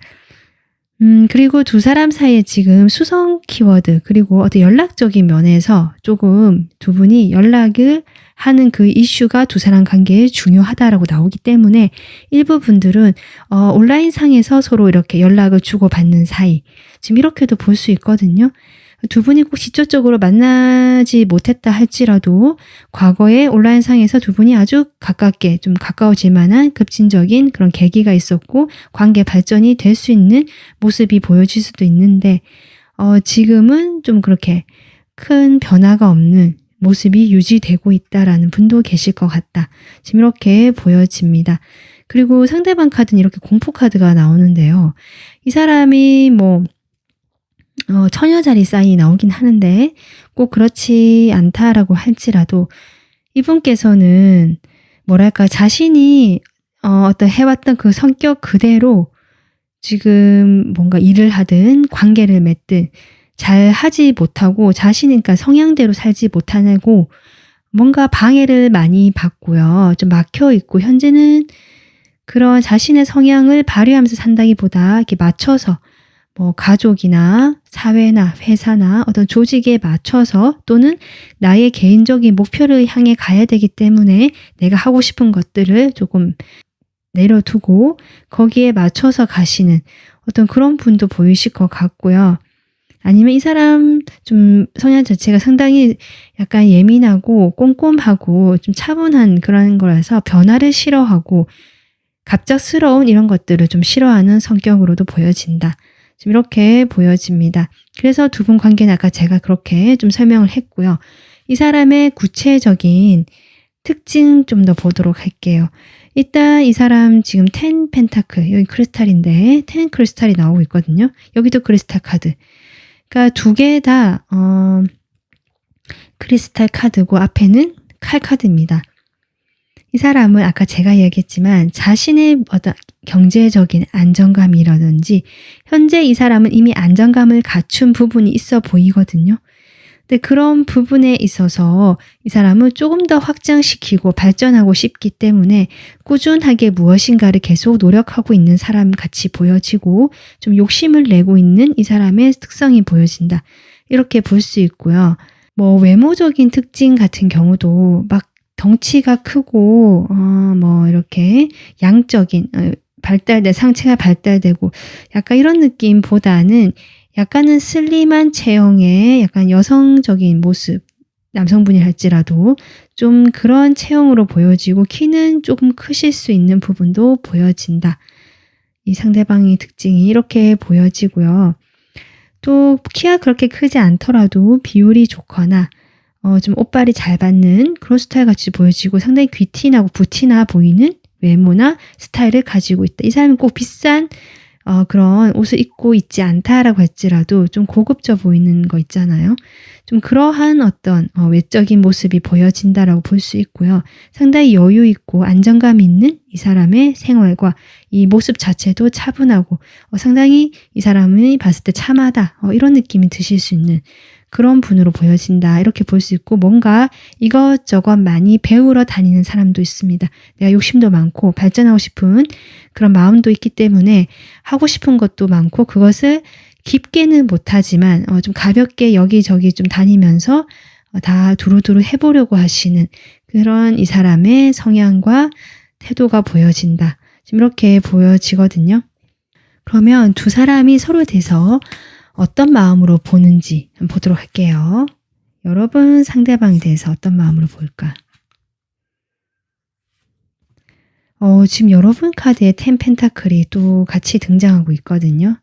그리고 두 사람 사이에 지금 수성 키워드 그리고 어떤 연락적인 면에서 조금 두 분이 연락을 하는 그 이슈가 두 사람 관계에 중요하다라고 나오기 때문에 일부 분들은 온라인상에서 서로 이렇게 연락을 주고받는 사이 지금 이렇게도 볼 수 있거든요. 두 분이 꼭 직접적으로 만나지 못했다 할지라도 과거에 온라인상에서 두 분이 아주 가깝게 좀 가까워질 만한 급진적인 그런 계기가 있었고 관계 발전이 될 수 있는 모습이 보여질 수도 있는데 지금은 좀 그렇게 큰 변화가 없는 모습이 유지되고 있다라는 분도 계실 것 같다. 지금 이렇게 보여집니다. 그리고 상대방 카드는 이렇게 공포 카드가 나오는데요. 이 사람이 처녀자리 사인이 나오긴 하는데 꼭 그렇지 않다라고 할지라도 이분께서는 뭐랄까 자신이 어떤 해왔던 그 성격 그대로 지금 뭔가 일을 하든 관계를 맺든 잘 하지 못하고 자신이 그러니까 성향대로 살지 못하고 뭔가 방해를 많이 받고요. 좀 막혀 있고 현재는 그런 자신의 성향을 발휘하면서 산다기보다 이렇게 맞춰서 가족이나 사회나 회사나 어떤 조직에 맞춰서 또는 나의 개인적인 목표를 향해 가야 되기 때문에 내가 하고 싶은 것들을 조금 내려두고 거기에 맞춰서 가시는 어떤 그런 분도 보이실 것 같고요. 아니면 이 사람 좀 성향 자체가 상당히 약간 예민하고 꼼꼼하고 좀 차분한 그런 거라서 변화를 싫어하고 갑작스러운 이런 것들을 좀 싫어하는 성격으로도 보여진다. 지금 이렇게 보여집니다. 그래서 두 분 관계는 아까 제가 그렇게 좀 설명을 했고요. 이 사람의 구체적인 특징 좀 더 보도록 할게요. 일단 이 사람 지금 10 펜타클, 여기 크리스탈인데 10 크리스탈이 나오고 있거든요. 여기도 크리스탈 카드. 그러니까 두 개 다 크리스탈 카드고 앞에는 칼 카드입니다. 이 사람은 아까 제가 이야기했지만 자신의 어떤 경제적인 안정감이라든지 현재 이 사람은 이미 안정감을 갖춘 부분이 있어 보이거든요. 근데 그런 부분에 있어서 이 사람은 조금 더 확장시키고 발전하고 싶기 때문에 꾸준하게 무엇인가를 계속 노력하고 있는 사람 같이 보여지고 좀 욕심을 내고 있는 이 사람의 특성이 보여진다. 이렇게 볼 수 있고요. 외모적인 특징 같은 경우도 막 덩치가 크고 이렇게 양적인 상체가 발달되고 약간 이런 느낌보다는 약간은 슬림한 체형의 약간 여성적인 모습, 남성분이 할지라도 좀 그런 체형으로 보여지고 키는 조금 크실 수 있는 부분도 보여진다. 이 상대방의 특징이 이렇게 보여지고요. 또 키가 그렇게 크지 않더라도 비율이 좋거나 좀 옷발이 잘 받는 그런 스타일 같이 보여지고 상당히 귀티나고 부티나 보이는 외모나 스타일을 가지고 있다. 이 사람은 꼭 비싼 그런 옷을 입고 있지 않다라고 할지라도 좀 고급져 보이는 거 있잖아요. 좀 그러한 어떤 외적인 모습이 보여진다라고 볼 수 있고요. 상당히 여유 있고 안정감 있는 이 사람의 생활과 이 모습 자체도 차분하고 상당히 이 사람이 봤을 때 참하다 이런 느낌이 드실 수 있는 그런 분으로 보여진다. 이렇게 볼 수 있고 뭔가 이것저것 많이 배우러 다니는 사람도 있습니다. 내가 욕심도 많고 발전하고 싶은 그런 마음도 있기 때문에 하고 싶은 것도 많고 그것을 깊게는 못하지만 좀 가볍게 여기저기 좀 다니면서 다 두루두루 해보려고 하시는 그런 이 사람의 성향과 태도가 보여진다. 지금 이렇게 보여지거든요. 그러면 두 사람이 서로에 대해서 어떤 마음으로 보는지 한번 보도록 할게요. 여러분 상대방에 대해서 어떤 마음으로 볼까? 지금 여러분 카드에 10 펜타클이 또 같이 등장하고 있거든요.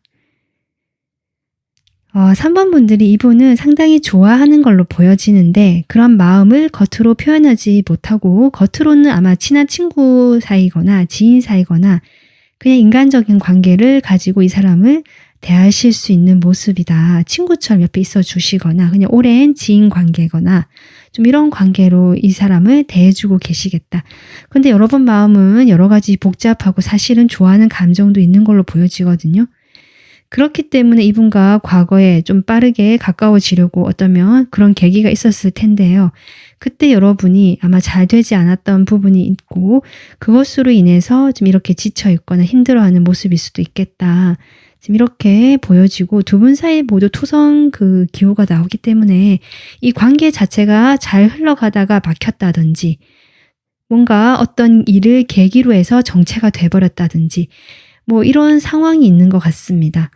3번 분들이 이분은 상당히 좋아하는 걸로 보여지는데 그런 마음을 겉으로 표현하지 못하고 겉으로는 아마 친한 친구 사이거나 지인 사이거나 그냥 인간적인 관계를 가지고 이 사람을 대하실 수 있는 모습이다. 친구처럼 옆에 있어 주시거나 그냥 오랜 지인 관계거나 좀 이런 관계로 이 사람을 대해주고 계시겠다. 근데 여러분 마음은 여러 가지 복잡하고 사실은 좋아하는 감정도 있는 걸로 보여지거든요. 그렇기 때문에 이분과 과거에 좀 빠르게 가까워지려고 어쩌면 그런 계기가 있었을 텐데요. 그때 여러분이 아마 잘 되지 않았던 부분이 있고 그것으로 인해서 좀 이렇게 지쳐 있거나 힘들어하는 모습일 수도 있겠다. 지금 이렇게 보여지고 두 분 사이 모두 토성 그 기호가 나오기 때문에 이 관계 자체가 잘 흘러가다가 막혔다든지 뭔가 어떤 일을 계기로 해서 정체가 돼버렸다든지 뭐 이런 상황이 있는 것 같습니다.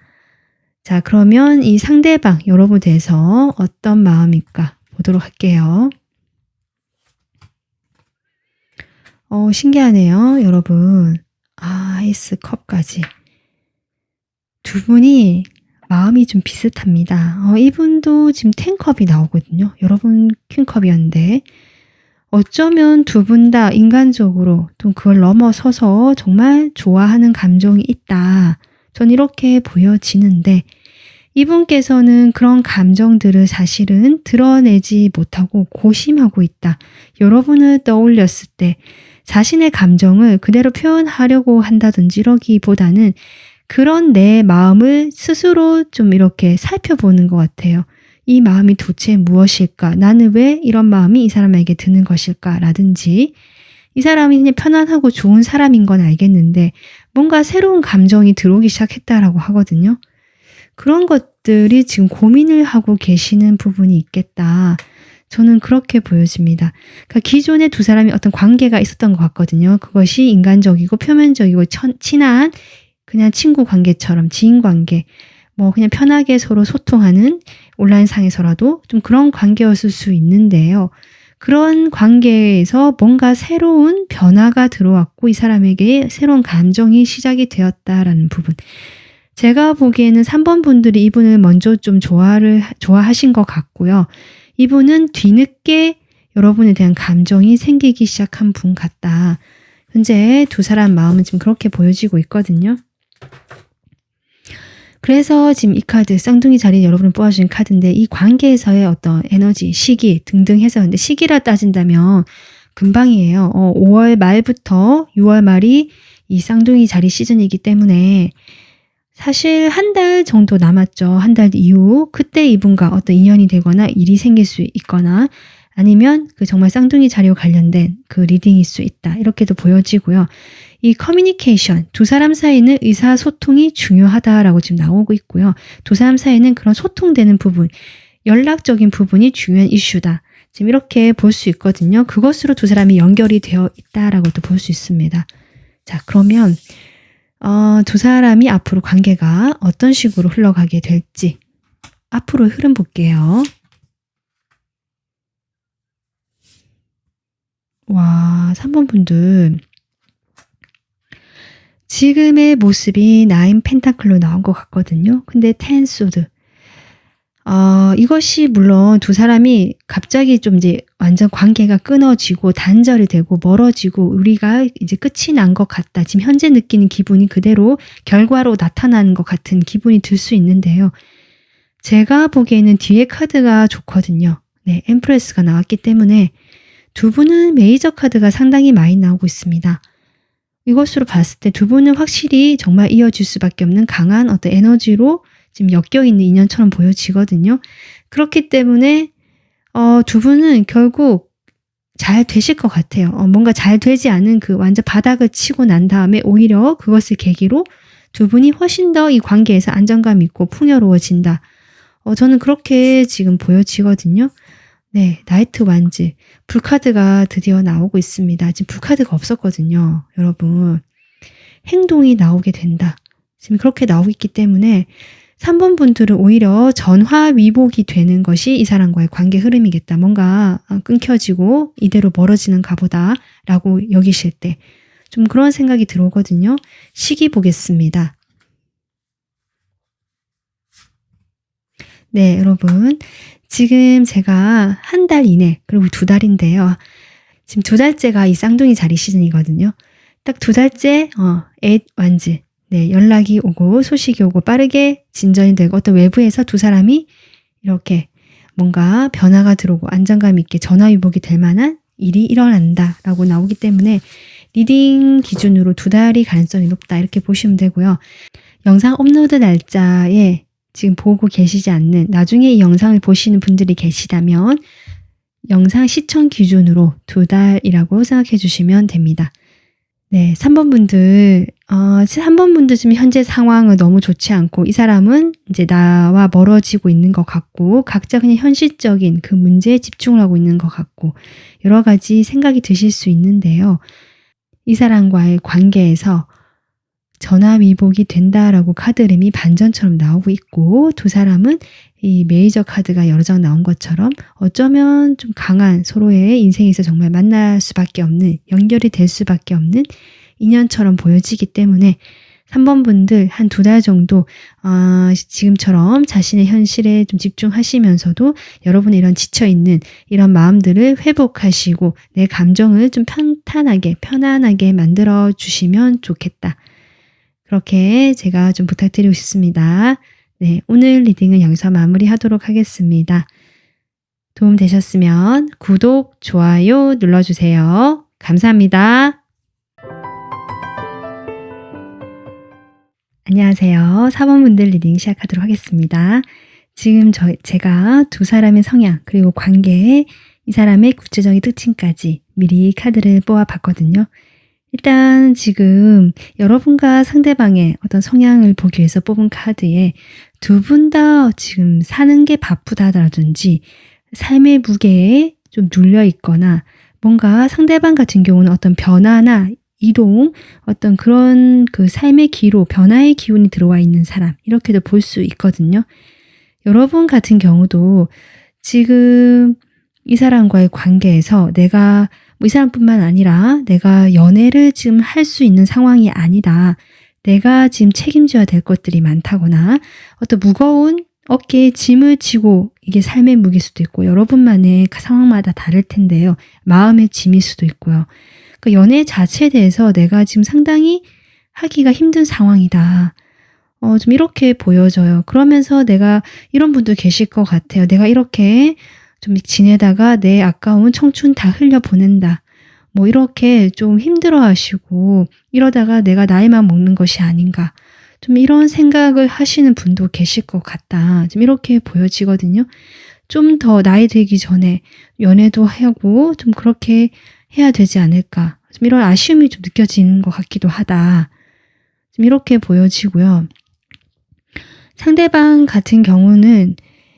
자, 그러면 이 상대방 여러분에 대해서 어떤 마음일까 보도록 할게요. 신기하네요, 여러분. 아이스 컵까지. 두 분이 마음이 좀 비슷합니다. 이분도 지금 10컵이 나오거든요. 여러분 퀸컵이었는데 어쩌면 두 분 다 인간적으로 또 그걸 넘어서서 정말 좋아하는 감정이 있다. 전 이렇게 보여지는데 이분께서는 그런 감정들을 사실은 드러내지 못하고 고심하고 있다. 여러분을 떠올렸을 때 자신의 감정을 그대로 표현하려고 한다든지 이러기보다는 그런 내 마음을 스스로 좀 이렇게 살펴보는 것 같아요. 이 마음이 도대체 무엇일까? 나는 왜 이런 마음이 이 사람에게 드는 것일까? 라든지 이 사람이 그냥 편안하고 좋은 사람인 건 알겠는데 뭔가 새로운 감정이 들어오기 시작했다라고 하거든요. 그런 것들이 지금 고민을 하고 계시는 부분이 있겠다. 저는 그렇게 보여집니다. 그러니까 기존에 두 사람이 어떤 관계가 있었던 것 같거든요. 그것이 인간적이고 표면적이고 친한 그냥 친구 관계처럼 지인 관계, 뭐 그냥 편하게 서로 소통하는 온라인상에서라도 좀 그런 관계였을 수 있는데요. 그런 관계에서 뭔가 새로운 변화가 들어왔고 이 사람에게 새로운 감정이 시작이 되었다라는 부분. 제가 보기에는 3번 분들이 이분을 먼저 좀 좋아하신 것 같고요. 이분은 뒤늦게 여러분에 대한 감정이 생기기 시작한 분 같다. 현재 두 사람 마음은 지금 그렇게 보여지고 있거든요. 그래서 지금 이 카드, 쌍둥이 자리에 여러분을 뽑아주신 카드인데 이 관계에서의 어떤 에너지, 시기 등등 해서 근데 시기라 따진다면 금방이에요. 5월 말부터 6월 말이 이 쌍둥이 자리 시즌이기 때문에 사실 한 달 정도 남았죠. 한 달 이후 그때 이분과 어떤 인연이 되거나 일이 생길 수 있거나 아니면 그 정말 쌍둥이 자리와 관련된 그 리딩일 수 있다. 이렇게도 보여지고요. 이 커뮤니케이션, 두 사람 사이는 의사소통이 중요하다라고 지금 나오고 있고요. 두 사람 사이는 그런 소통되는 부분, 연락적인 부분이 중요한 이슈다. 지금 이렇게 볼 수 있거든요. 그것으로 두 사람이 연결이 되어 있다라고도 볼 수 있습니다. 자, 그러면 두 사람이 앞으로 관계가 어떤 식으로 흘러가게 될지 앞으로 흐름 볼게요. 와, 3번 분들 지금의 모습이 9 펜타클로 나온 것 같거든요. 근데 10 소드 이것이 물론 두 사람이 갑자기 좀 이제 완전 관계가 끊어지고 단절이 되고 멀어지고 우리가 이제 끝이 난 것 같다. 지금 현재 느끼는 기분이 그대로 결과로 나타나는 것 같은 기분이 들 수 있는데요. 제가 보기에는 뒤에 카드가 좋거든요. 네, 엠프레스가 나왔기 때문에 두 분은 메이저 카드가 상당히 많이 나오고 있습니다. 이것으로 봤을 때 두 분은 확실히 정말 이어질 수밖에 없는 강한 어떤 에너지로 지금 엮여있는 인연처럼 보여지거든요. 그렇기 때문에 두 분은 결국 잘 되실 것 같아요. 뭔가 잘 되지 않은 그 완전 바닥을 치고 난 다음에 오히려 그것을 계기로 두 분이 훨씬 더 이 관계에서 안정감 있고 풍요로워진다. 저는 그렇게 지금 보여지거든요. 네, 나이트 완즈. 불카드가 드디어 나오고 있습니다. 지금 불카드가 없었거든요. 여러분. 행동이 나오게 된다. 지금 그렇게 나오고 있기 때문에 3번 분들은 오히려 전화위복이 되는 것이 이 사람과의 관계 흐름이겠다. 뭔가 끊겨지고 이대로 멀어지는가 보다 라고 여기실 때 좀 그런 생각이 들어오거든요. 시기 보겠습니다. 네, 여러분. 지금 제가 한 달 이내 그리고 2달인데요. 지금 2달째가 이 쌍둥이 자리 시즌이거든요. 딱 2달째 8 완즈. 네, 연락이 오고 소식이 오고 빠르게 진전이 되고 어떤 외부에서 두 사람이 이렇게 뭔가 변화가 들어오고 안정감 있게 전화위복이 될 만한 일이 일어난다라고 나오기 때문에 리딩 기준으로 2달이 가능성이 높다 이렇게 보시면 되고요. 영상 업로드 날짜에 지금 보고 계시지 않는 나중에 이 영상을 보시는 분들이 계시다면 영상 시청 기준으로 2달이라고 생각해 주시면 됩니다. 네, 3번 분들, 3번 분들 지금 현재 상황은 너무 좋지 않고, 이 사람은 이제 나와 멀어지고 있는 것 같고, 각자 그냥 현실적인 그 문제에 집중을 하고 있는 것 같고, 여러 가지 생각이 드실 수 있는데요. 이 사람과의 관계에서 전화위복이 된다라고 카드 이름이 반전처럼 나오고 있고, 두 사람은 이 메이저 카드가 여러 장 나온 것처럼 어쩌면 좀 강한 서로의 인생에서 정말 만날 수밖에 없는, 연결이 될 수밖에 없는 인연처럼 보여지기 때문에 3번 분들 한 2달 정도 지금처럼 자신의 현실에 좀 집중하시면서도 여러분의 이런 지쳐있는 이런 마음들을 회복하시고 내 감정을 좀 편안하게 만들어 주시면 좋겠다. 그렇게 제가 좀 부탁드리고 싶습니다. 네, 오늘 리딩은 여기서 마무리하도록 하겠습니다. 도움 되셨으면 구독, 좋아요 눌러주세요. 감사합니다. 안녕하세요. 4번 분들 리딩 시작하도록 하겠습니다. 지금 제가 두 사람의 성향 그리고 관계에 이 사람의 구체적인 특징까지 미리 카드를 뽑아봤거든요. 일단 지금 여러분과 상대방의 어떤 성향을 보기 위해서 뽑은 카드에 두 분 다 지금 사는 게 바쁘다라든지 삶의 무게에 좀 눌려 있거나 뭔가 상대방 같은 경우는 어떤 변화나 이동, 어떤 그런 그 삶의 기로, 변화의 기운이 들어와 있는 사람, 이렇게도 볼 수 있거든요. 여러분 같은 경우도 지금 이 사람과의 관계에서 내가 이 사람뿐만 아니라 내가 연애를 지금 할 수 있는 상황이 아니다. 내가 지금 책임져야 될 것들이 많다거나 어떤 무거운 어깨에 짐을 지고 이게 삶의 무게일 수도 있고 여러분만의 상황마다 다를 텐데요. 마음의 짐일 수도 있고요. 그 연애 자체에 대해서 내가 지금 상당히 하기가 힘든 상황이다. 좀 이렇게 보여져요. 그러면서 내가 이런 분도 계실 것 같아요. 내가 이렇게 좀 지내다가 내 아까운 청춘 다 흘려보낸다. 뭐 이렇게 좀 힘들어 하시고 이러다가 내가 나이만 먹는 것이 아닌가. 좀 이런 생각을 하시는 분도 계실 것 같다. 좀 이렇게 보여지거든요. 좀 더 나이 들기 전에 연애도 하고 좀 그렇게 해야 되지 않을까. 좀 이런 아쉬움이 좀 느껴지는 것 같기도 하다. 좀 이렇게 보여지고요. 상대방 같은 경우는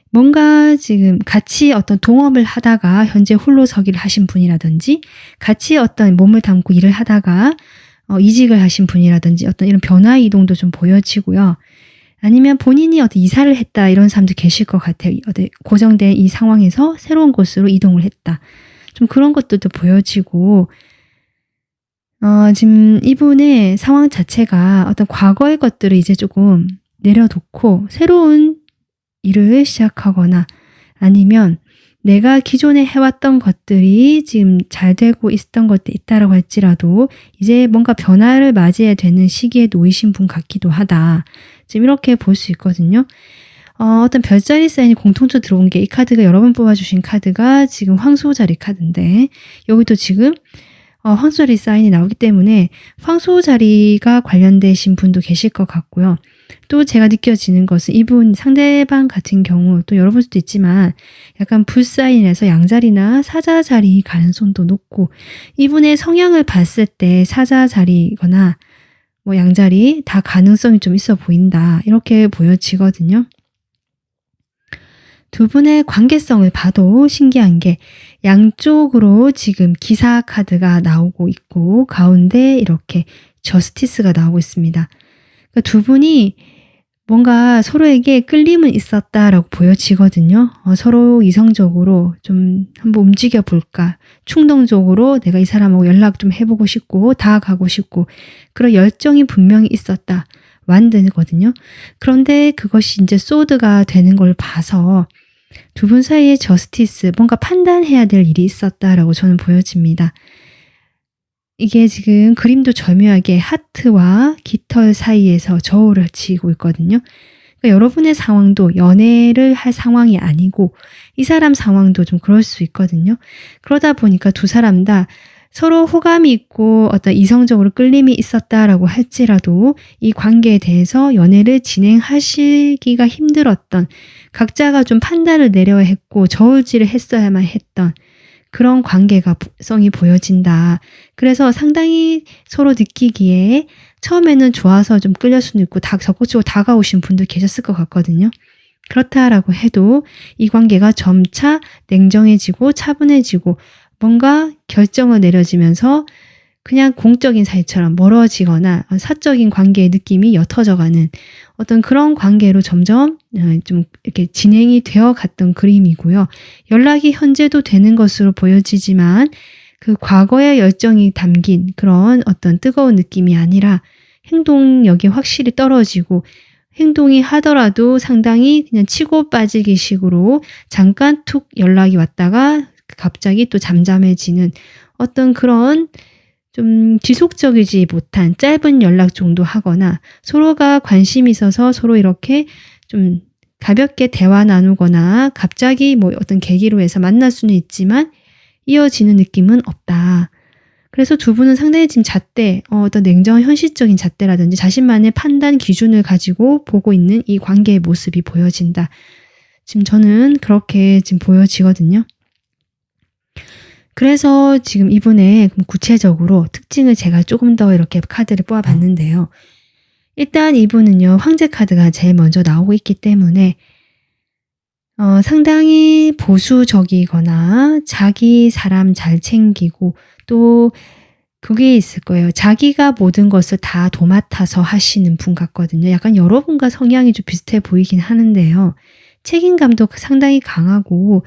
뭔가 지금 같이 어떤 동업을 하다가 현재 홀로서기를 하신 분이라든지 같이 어떤 몸을 담고 일을 하다가 이직을 하신 분이라든지 어떤 이런 변화 이동도 좀 보여지고요. 아니면 본인이 어떤 이사를 했다 이런 사람도 계실 것 같아요. 고정된 이 상황에서 새로운 곳으로 이동을 했다. 좀 그런 것들도 보여지고 지금 이분의 상황 자체가 어떤 과거의 것들을 이제 조금 내려놓고 새로운 일을 시작하거나 아니면 내가 기존에 해왔던 것들이 지금 잘 되고 있었던 것들이 있다라고 할지라도 이제 뭔가 변화를 맞이해야 되는 시기에 놓이신 분 같기도 하다. 지금 이렇게 볼 수 있거든요. 어떤 별자리 사인이 공통적으로 들어온 게 이 카드가 여러분 뽑아주신 카드가 지금 황소자리 카드인데 여기도 지금 황소자리 사인이 나오기 때문에 황소자리가 관련되신 분도 계실 것 같고요. 또 제가 느껴지는 것은 이분 상대방 같은 경우 또 여러분 수도 있지만 약간 불사인에서 양자리나 사자자리 가능성도 높고 이분의 성향을 봤을 때 사자자리거나 뭐 양자리 다 가능성이 좀 있어 보인다. 이렇게 보여지거든요. 두 분의 관계성을 봐도 신기한 게 양쪽으로 지금 기사 카드가 나오고 있고 가운데 이렇게 저스티스가 나오고 있습니다. 그러니까 두 분이 뭔가 서로에게 끌림은 있었다라고 보여지거든요. 서로 이성적으로 좀 한번 움직여 볼까. 충동적으로 내가 이 사람하고 연락 좀 해보고 싶고 다가가고 싶고 그런 열정이 분명히 있었다. 완드거든요. 그런데 그것이 이제 소드가 되는 걸 봐서 두 분 사이에 저스티스, 뭔가 판단해야 될 일이 있었다라고 저는 보여집니다. 이게 지금 그림도 절묘하게 하트와 깃털 사이에서 저울을 지고 있거든요. 그러니까 여러분의 상황도 연애를 할 상황이 아니고 이 사람 상황도 좀 그럴 수 있거든요. 그러다 보니까 두 사람 다 서로 호감이 있고 어떤 이성적으로 끌림이 있었다라고 할지라도 이 관계에 대해서 연애를 진행하시기가 힘들었던 각자가 좀 판단을 내려야 했고 저울질을 했어야만 했던 그런 관계성이 보여진다. 그래서 상당히 서로 느끼기에 처음에는 좋아서 좀 끌릴 수는 있고 적극적으로 다가오신 분도 계셨을 것 같거든요. 그렇다라고 해도 이 관계가 점차 냉정해지고 차분해지고 뭔가 결정을 내려지면서 그냥 공적인 사이처럼 멀어지거나 사적인 관계의 느낌이 옅어져가는 어떤 그런 관계로 점점 좀 이렇게 진행이 되어 갔던 그림이고요. 연락이 현재도 되는 것으로 보여지지만 그 과거의 열정이 담긴 그런 어떤 뜨거운 느낌이 아니라 행동력이 확실히 떨어지고 행동이 하더라도 상당히 그냥 치고 빠지기 식으로 잠깐 툭 연락이 왔다가 갑자기 또 잠잠해지는 어떤 그런 좀 지속적이지 못한 짧은 연락 정도 하거나 서로가 관심이 있어서 서로 이렇게 좀 가볍게 대화 나누거나 갑자기 뭐 어떤 계기로 해서 만날 수는 있지만 이어지는 느낌은 없다. 그래서 두 분은 상당히 지금 잣대, 어떤 냉정한 현실적인 잣대라든지 자신만의 판단 기준을 가지고 보고 있는 이 관계의 모습이 보여진다. 지금 저는 그렇게 지금 보여지거든요. 그래서 지금 이분의 구체적으로 특징을 제가 조금 더 이렇게 카드를 뽑아봤는데요. 일단 이분은요, 황제 카드가 제일 먼저 나오고 있기 때문에 상당히 보수적이거나 자기 사람 잘 챙기고 또 그게 있을 거예요. 자기가 모든 것을 다 도맡아서 하시는 분 같거든요. 약간 여러분과 성향이 좀 비슷해 보이긴 하는데요. 책임감도 상당히 강하고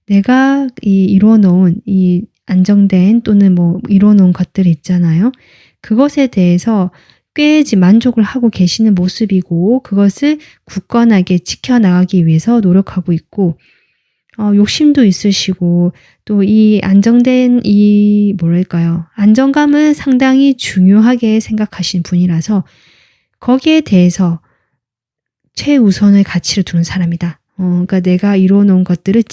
내가 이뤄놓은 이 안정된 또는 뭐 이뤄놓은 것들이 있잖아요. 그것에 대해서 꽤 만족을 하고 계시는 모습이고 그것을 굳건하게 지켜나가기 위해서 노력하고 있고 욕심도 있으시고 또 이 안정된 뭐랄까요. 안정감을 상당히 중요하게 생각하시는 분이라서 거기에 대해서 최우선의 가치를 두는 사람이다. 그러니까 내가 이뤄놓은 것들을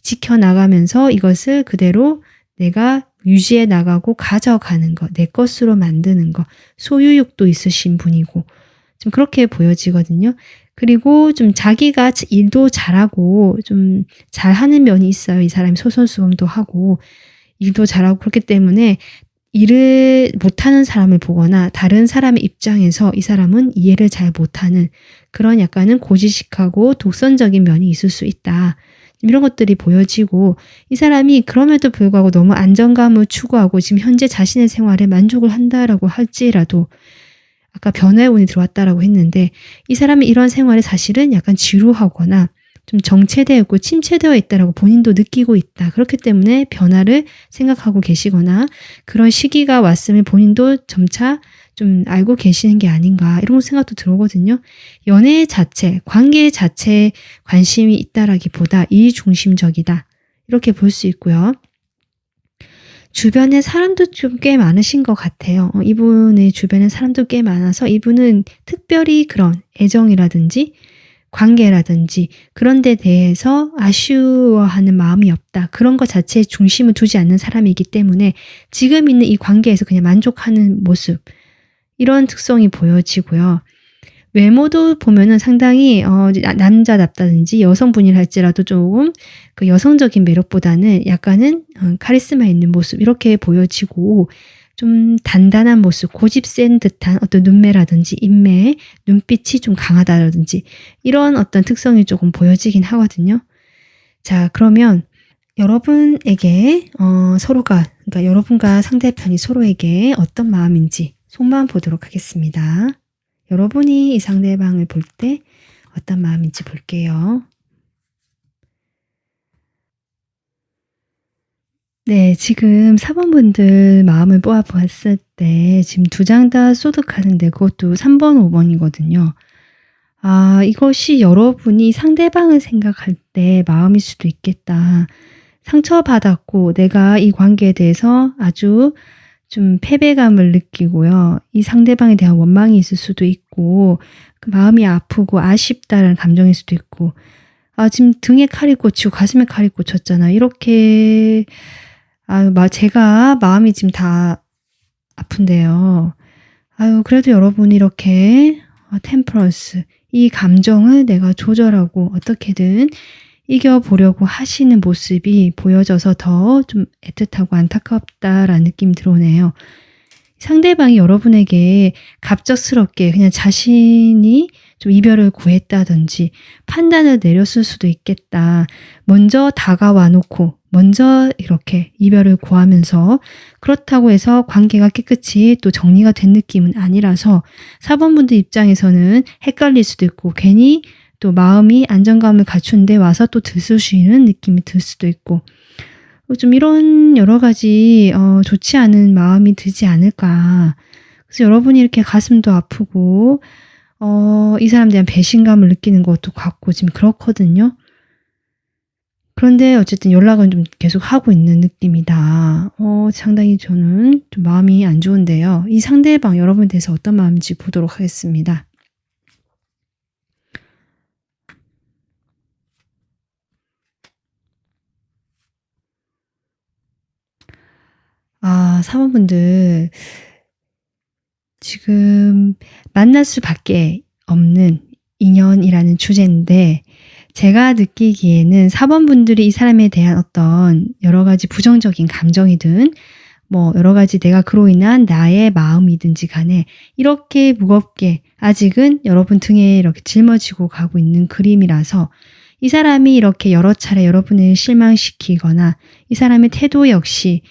지켜나가면서 이것을 그대로 내가 유지해 나가고 가져가는 거, 내 것으로 만드는 거, 소유욕도 있으신 분이고 좀 그렇게 보여지거든요. 그리고 좀 자기가 일도 잘하고 좀 잘하는 면이 있어요. 이 사람이 소선수범도 하고 일도 잘하고 그렇기 때문에 일을 못하는 사람을 보거나 다른 사람의 입장에서 이 사람은 이해를 잘 못하는 그런 약간은 고지식하고 독선적인 면이 있을 수 있다. 이런 것들이 보여지고 이 사람이 그럼에도 불구하고 너무 안정감을 추구하고 지금 현재 자신의 생활에 만족을 한다라고 할지라도 아까 변화의 운이 들어왔다라고 했는데 이 사람이 이런 생활에 사실은 약간 지루하거나 좀 정체되어 있고 침체되어 있다라고 본인도 느끼고 있다. 그렇기 때문에 변화를 생각하고 계시거나 그런 시기가 왔음을 본인도 점차 좀 알고 계시는 게 아닌가 이런 생각도 들어오거든요. 연애 자체, 관계 자체에 관심이 있다라기보다 이중심적이다. 이렇게 볼 수 있고요. 주변에 사람도 좀 꽤 많으신 것 같아요. 이분의 주변에 사람도 꽤 많아서 이분은 특별히 그런 애정이라든지 관계라든지 그런 데 대해서 아쉬워하는 마음이 없다. 그런 것 자체에 중심을 두지 않는 사람이기 때문에 지금 있는 이 관계에서 그냥 만족하는 모습 이런 특성이 보여지고요. 외모도 보면은 상당히 남자답다든지 여성분이라 할지라도 조금 그 여성적인 매력보다는 약간은 카리스마 있는 모습 이렇게 보여지고 좀 단단한 모습, 고집 센 듯한 어떤 눈매라든지 인매, 눈빛이 좀 강하다든지 이런 어떤 특성이 조금 보여지긴 하거든요. 자, 그러면 여러분에게 그러니까 여러분과 상대편이 서로에게 어떤 마음인지 속마음 보도록 하겠습니다. 여러분이 이 상대방을 볼 때 어떤 마음인지 볼게요. 네, 지금 4번분들 마음을 뽑아보았을 때 지금 2장 다 소득하는데 그것도 3번, 5번이거든요. 이것이 여러분이 상대방을 생각할 때 마음일 수도 있겠다. 상처받았고 내가 이 관계에 대해서 아주 좀 패배감을 느끼고요. 이 상대방에 대한 원망이 있을 수도 있고 그 마음이 아프고 아쉽다라는 감정일 수도 있고 지금 등에 칼이 꽂히고 가슴에 칼이 꽂혔잖아요. 이렇게 제가 마음이 지금 다 아픈데요. 그래도 여러분이 이렇게 템퍼런스 이 감정을 내가 조절하고 어떻게든 이겨보려고 하시는 모습이 보여져서 더 좀 애틋하고 안타깝다라는 느낌이 들어오네요. 상대방이 여러분에게 갑작스럽게 그냥 자신이 좀 이별을 구했다든지 판단을 내렸을 수도 있겠다. 먼저 다가와 놓고 먼저 이렇게 이별을 구하면서 그렇다고 해서 관계가 깨끗이 또 정리가 된 느낌은 아니라서 4번분들 입장에서는 헷갈릴 수도 있고 괜히 또 마음이 안정감을 갖춘데 와서 또 들쑤시는 느낌이 들 수도 있고 좀 이런 여러 가지 좋지 않은 마음이 들지 않을까. 그래서 여러분이 이렇게 가슴도 아프고 이 사람에 대한 배신감을 느끼는 것도 같고 지금 그렇거든요. 그런데 어쨌든 연락은 좀 계속 하고 있는 느낌이다. 상당히 저는 좀 마음이 안 좋은데요. 이 상대방 여러분에 대해서 어떤 마음인지 보도록 하겠습니다. 아, 4번분들 지금 만날 수밖에 없는 인연이라는 주제인데 제가 느끼기에는 4번분들이 이 사람에 대한 어떤 여러 가지 부정적인 감정이든 뭐 여러 가지 내가 그로 인한 나의 마음이든지 간에 이렇게 무겁게 아직은 여러분 등에 이렇게 짊어지고 가고 있는 그림이라서 이 사람이 이렇게 여러 차례 여러분을 실망시키거나 이 사람의 태도 역시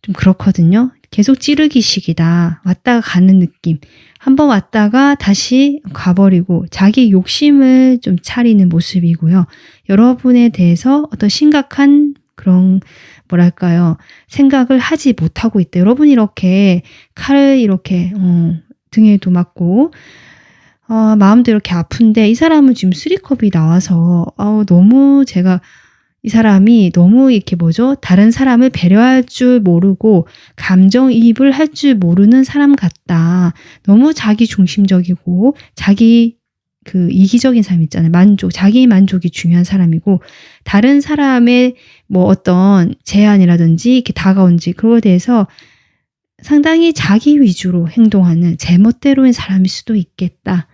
좀 그렇거든요. 계속 찌르기식이다. 왔다가 가는 느낌. 한번 왔다가 다시 가버리고 자기 욕심을 좀 차리는 모습이고요. 여러분에 대해서 어떤 심각한 그런 뭐랄까요. 생각을 하지 못하고 있다. 여러분이 이렇게 칼을 이렇게 등에도 맞고 마음도 이렇게 아픈데 이 사람은 지금 3컵이 나와서 너무 제가 이 사람이 너무 이렇게 다른 사람을 배려할 줄 모르고 감정이입을 할 줄 모르는 사람 같다. 너무 자기 중심적이고 자기 그 이기적인 사람 있잖아요. 자기 만족이 중요한 사람이고 다른 사람의 뭐 어떤 제안이라든지 이렇게 다가온지 그거에 대해서 상당히 자기 위주로 행동하는 제멋대로인 사람일 수도 있겠다.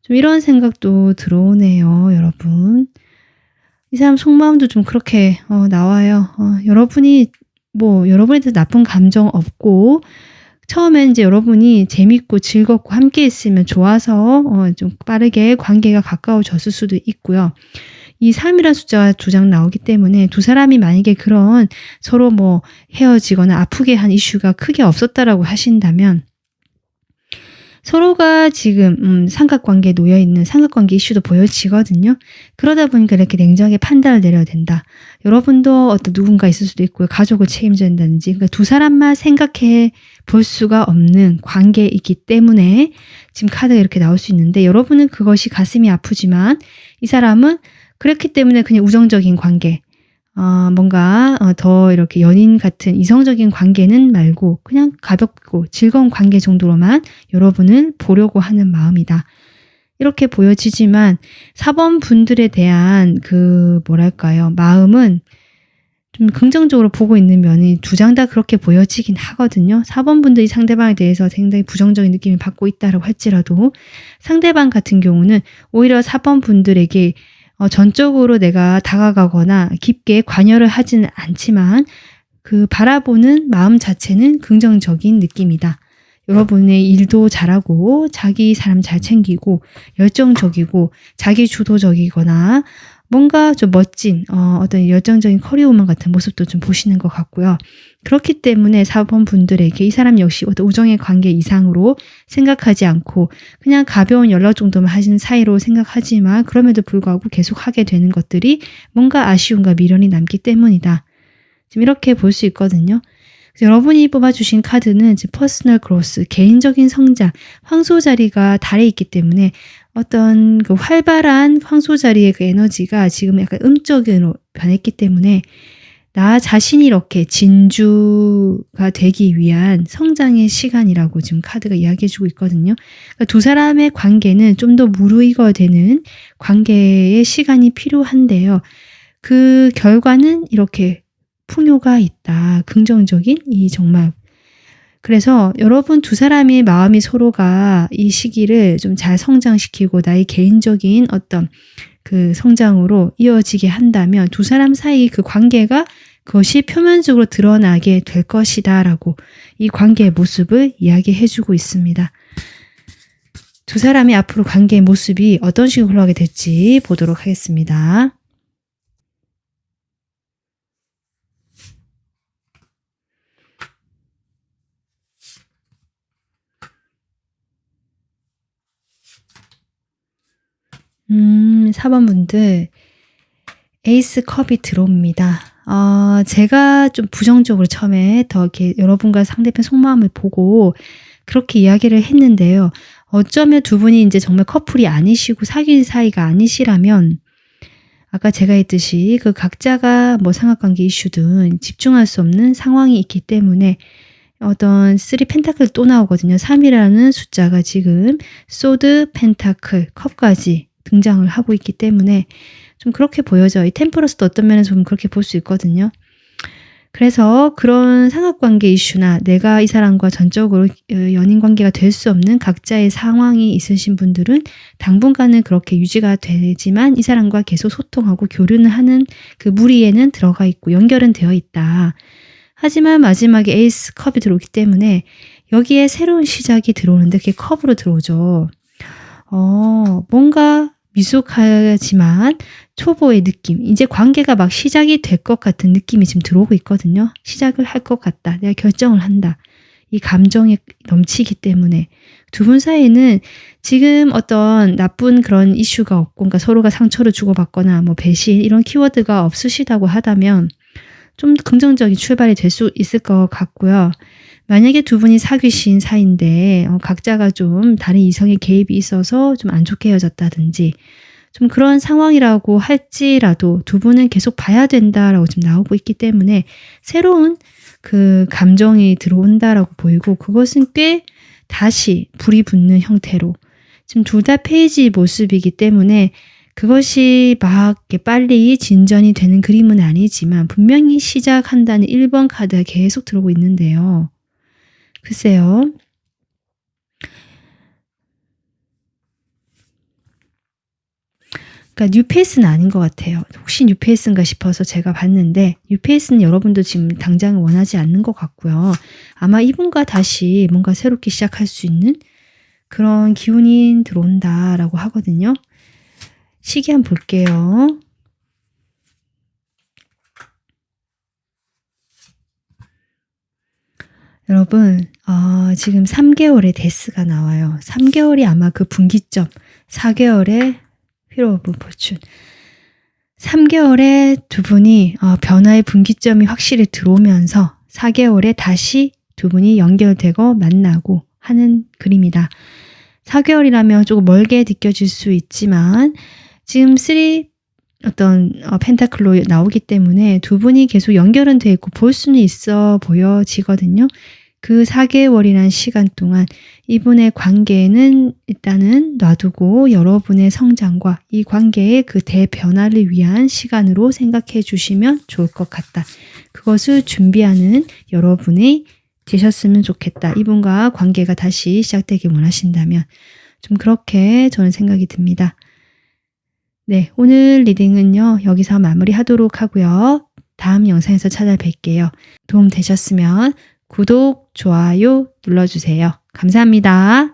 좀 이런 생각도 들어오네요, 여러분. 이 사람 속마음도 좀 그렇게 나와요. 여러분이 여러분에 대해서 나쁜 감정 없고 처음엔 이제 여러분이 재밌고 즐겁고 함께 있으면 좋아서 좀 빠르게 관계가 가까워졌을 수도 있고요. 이 3이라는 숫자가 2장 나오기 때문에 두 사람이 만약에 그런 서로 헤어지거나 아프게 한 이슈가 크게 없었다라고 하신다면 서로가 지금 삼각관계에 놓여있는 삼각관계 이슈도 보여지거든요. 그러다 보니까 이렇게 냉정하게 판단을 내려야 된다. 여러분도 어떤 누군가 있을 수도 있고요. 가족을 책임져야 된다든지 그러니까 두 사람만 생각해 볼 수가 없는 관계이기 때문에 지금 카드가 이렇게 나올 수 있는데 여러분은 그것이 가슴이 아프지만 이 사람은 그렇기 때문에 그냥 우정적인 관계 뭔가 더 이렇게 연인 같은 이성적인 관계는 말고 그냥 가볍고 즐거운 관계 정도로만 여러분을 보려고 하는 마음이다. 이렇게 보여지지만 4번 분들에 대한 마음은 좀 긍정적으로 보고 있는 면이 2장 다 그렇게 보여지긴 하거든요. 4번 분들이 상대방에 대해서 굉장히 부정적인 느낌을 받고 있다고 할지라도 상대방 같은 경우는 오히려 4번 분들에게 전적으로 내가 다가가거나 깊게 관여를 하지는 않지만 그 바라보는 마음 자체는 긍정적인 느낌이다. 여러분의 일도 잘하고 자기 사람 잘 챙기고 열정적이고 자기 주도적이거나 뭔가 좀 멋진 어떤 열정적인 커리어우먼 같은 모습도 좀 보시는 것 같고요. 그렇기 때문에 4번 분들에게 이 사람 역시 어떤 우정의 관계 이상으로 생각하지 않고 그냥 가벼운 연락 정도만 하신 사이로 생각하지만 그럼에도 불구하고 계속 하게 되는 것들이 뭔가 아쉬움과 미련이 남기 때문이다. 지금 이렇게 볼 수 있거든요. 그래서 여러분이 뽑아주신 카드는 퍼스널 그로스, 개인적인 성장, 황소 자리가 달에 있기 때문에 어떤 그 활발한 황소 자리의 그 에너지가 지금 약간 음적으로 변했기 때문에 나 자신이 이렇게 진주가 되기 위한 성장의 시간이라고 지금 카드가 이야기해주고 있거든요. 그러니까 두 사람의 관계는 좀 더 무르익어 되는 관계의 시간이 필요한데요. 그 결과는 이렇게 풍요가 있다. 긍정적인 정말. 그래서 여러분 두 사람의 마음이 서로가 이 시기를 좀 잘 성장시키고 나의 개인적인 어떤 그 성장으로 이어지게 한다면 두 사람 사이 그 관계가 그것이 표면적으로 드러나게 될 것이다 라고 이 관계의 모습을 이야기해주고 있습니다. 두 사람의 앞으로 관계의 모습이 어떤 식으로 흘러가게 될지 보도록 하겠습니다. 음, 4번 분들 에이스 컵이 들어옵니다. 제가 좀 부정적으로 처음에 더 이렇게 여러분과 상대편 속마음을 보고 그렇게 이야기를 했는데요. 어쩌면 두 분이 이제 정말 커플이 아니시고 사귄 사이가 아니시라면 아까 제가 했듯이 그 각자가 뭐 삼각관계 이슈든 집중할 수 없는 상황이 있기 때문에 어떤 3 펜타클 또 나오거든요. 3이라는 숫자가 지금 소드, 펜타클, 컵까지 등장을 하고 있기 때문에 좀 그렇게 보여져요. 이 템퍼러스도 어떤 면에서 좀 그렇게 볼 수 있거든요. 그래서 그런 삼각관계 이슈나 내가 이 사람과 전적으로 연인 관계가 될 수 없는 각자의 상황이 있으신 분들은 당분간은 그렇게 유지가 되지만 이 사람과 계속 소통하고 교류는 하는 그 무리에는 들어가 있고 연결은 되어 있다. 하지만 마지막에 에이스 컵이 들어오기 때문에 여기에 새로운 시작이 들어오는데 그게 컵으로 들어오죠. 뭔가 미숙하지만 초보의 느낌, 이제 관계가 막 시작이 될 것 같은 느낌이 지금 들어오고 있거든요. 시작을 할 것 같다. 내가 결정을 한다. 이 감정이 넘치기 때문에 두 분 사이에는 지금 어떤 나쁜 그런 이슈가 없고 그러니까 서로가 상처를 주고받거나 뭐 배신 이런 키워드가 없으시다고 하다면 좀 긍정적인 출발이 될 수 있을 것 같고요. 만약에 두 분이 사귀신 사이인데 각자가 좀 다른 이성의 개입이 있어서 좀 안 좋게 헤어졌다든지 좀 그런 상황이라고 할지라도 두 분은 계속 봐야 된다라고 지금 나오고 있기 때문에 새로운 그 감정이 들어온다라고 보이고 그것은 꽤 다시 불이 붙는 형태로 지금 둘 다 페이지 모습이기 때문에 그것이 막 빨리 진전이 되는 그림은 아니지만 분명히 시작한다는 1번 카드가 계속 들어오고 있는데요. 글쎄요. 그러니까 뉴페이스는 아닌 것 같아요. 혹시 뉴페이스인가 싶어서 제가 봤는데 뉴페이스는 여러분도 지금 당장 원하지 않는 것 같고요. 아마 이분과 다시 뭔가 새롭게 시작할 수 있는 그런 기운이 들어온다라고 하거든요. 시기 한번 볼게요. 여러분 지금 3개월의 데스가 나와요. 3개월이 아마 그 분기점, 4개월의 휠 오브 포춘. 3개월에 두 분이 변화의 분기점이 확실히 들어오면서 4개월에 다시 두 분이 연결되고 만나고 하는 그림이다. 4개월이라면 조금 멀게 느껴질 수 있지만 지금 3 어떤 펜타클로 나오기 때문에 두 분이 계속 연결은 돼 있고 볼 수는 있어 보여지거든요. 그 4개월이라는 시간 동안 이분의 관계는 일단은 놔두고 여러분의 성장과 이 관계의 그 대변화를 위한 시간으로 생각해 주시면 좋을 것 같다. 그것을 준비하는 여러분이 되셨으면 좋겠다. 이분과 관계가 다시 시작되길 원하신다면 좀 그렇게 저는 생각이 듭니다. 네, 오늘 리딩은요. 여기서 마무리하도록 하고요. 다음 영상에서 찾아뵐게요. 도움 되셨으면 구독, 좋아요 눌러주세요. 감사합니다.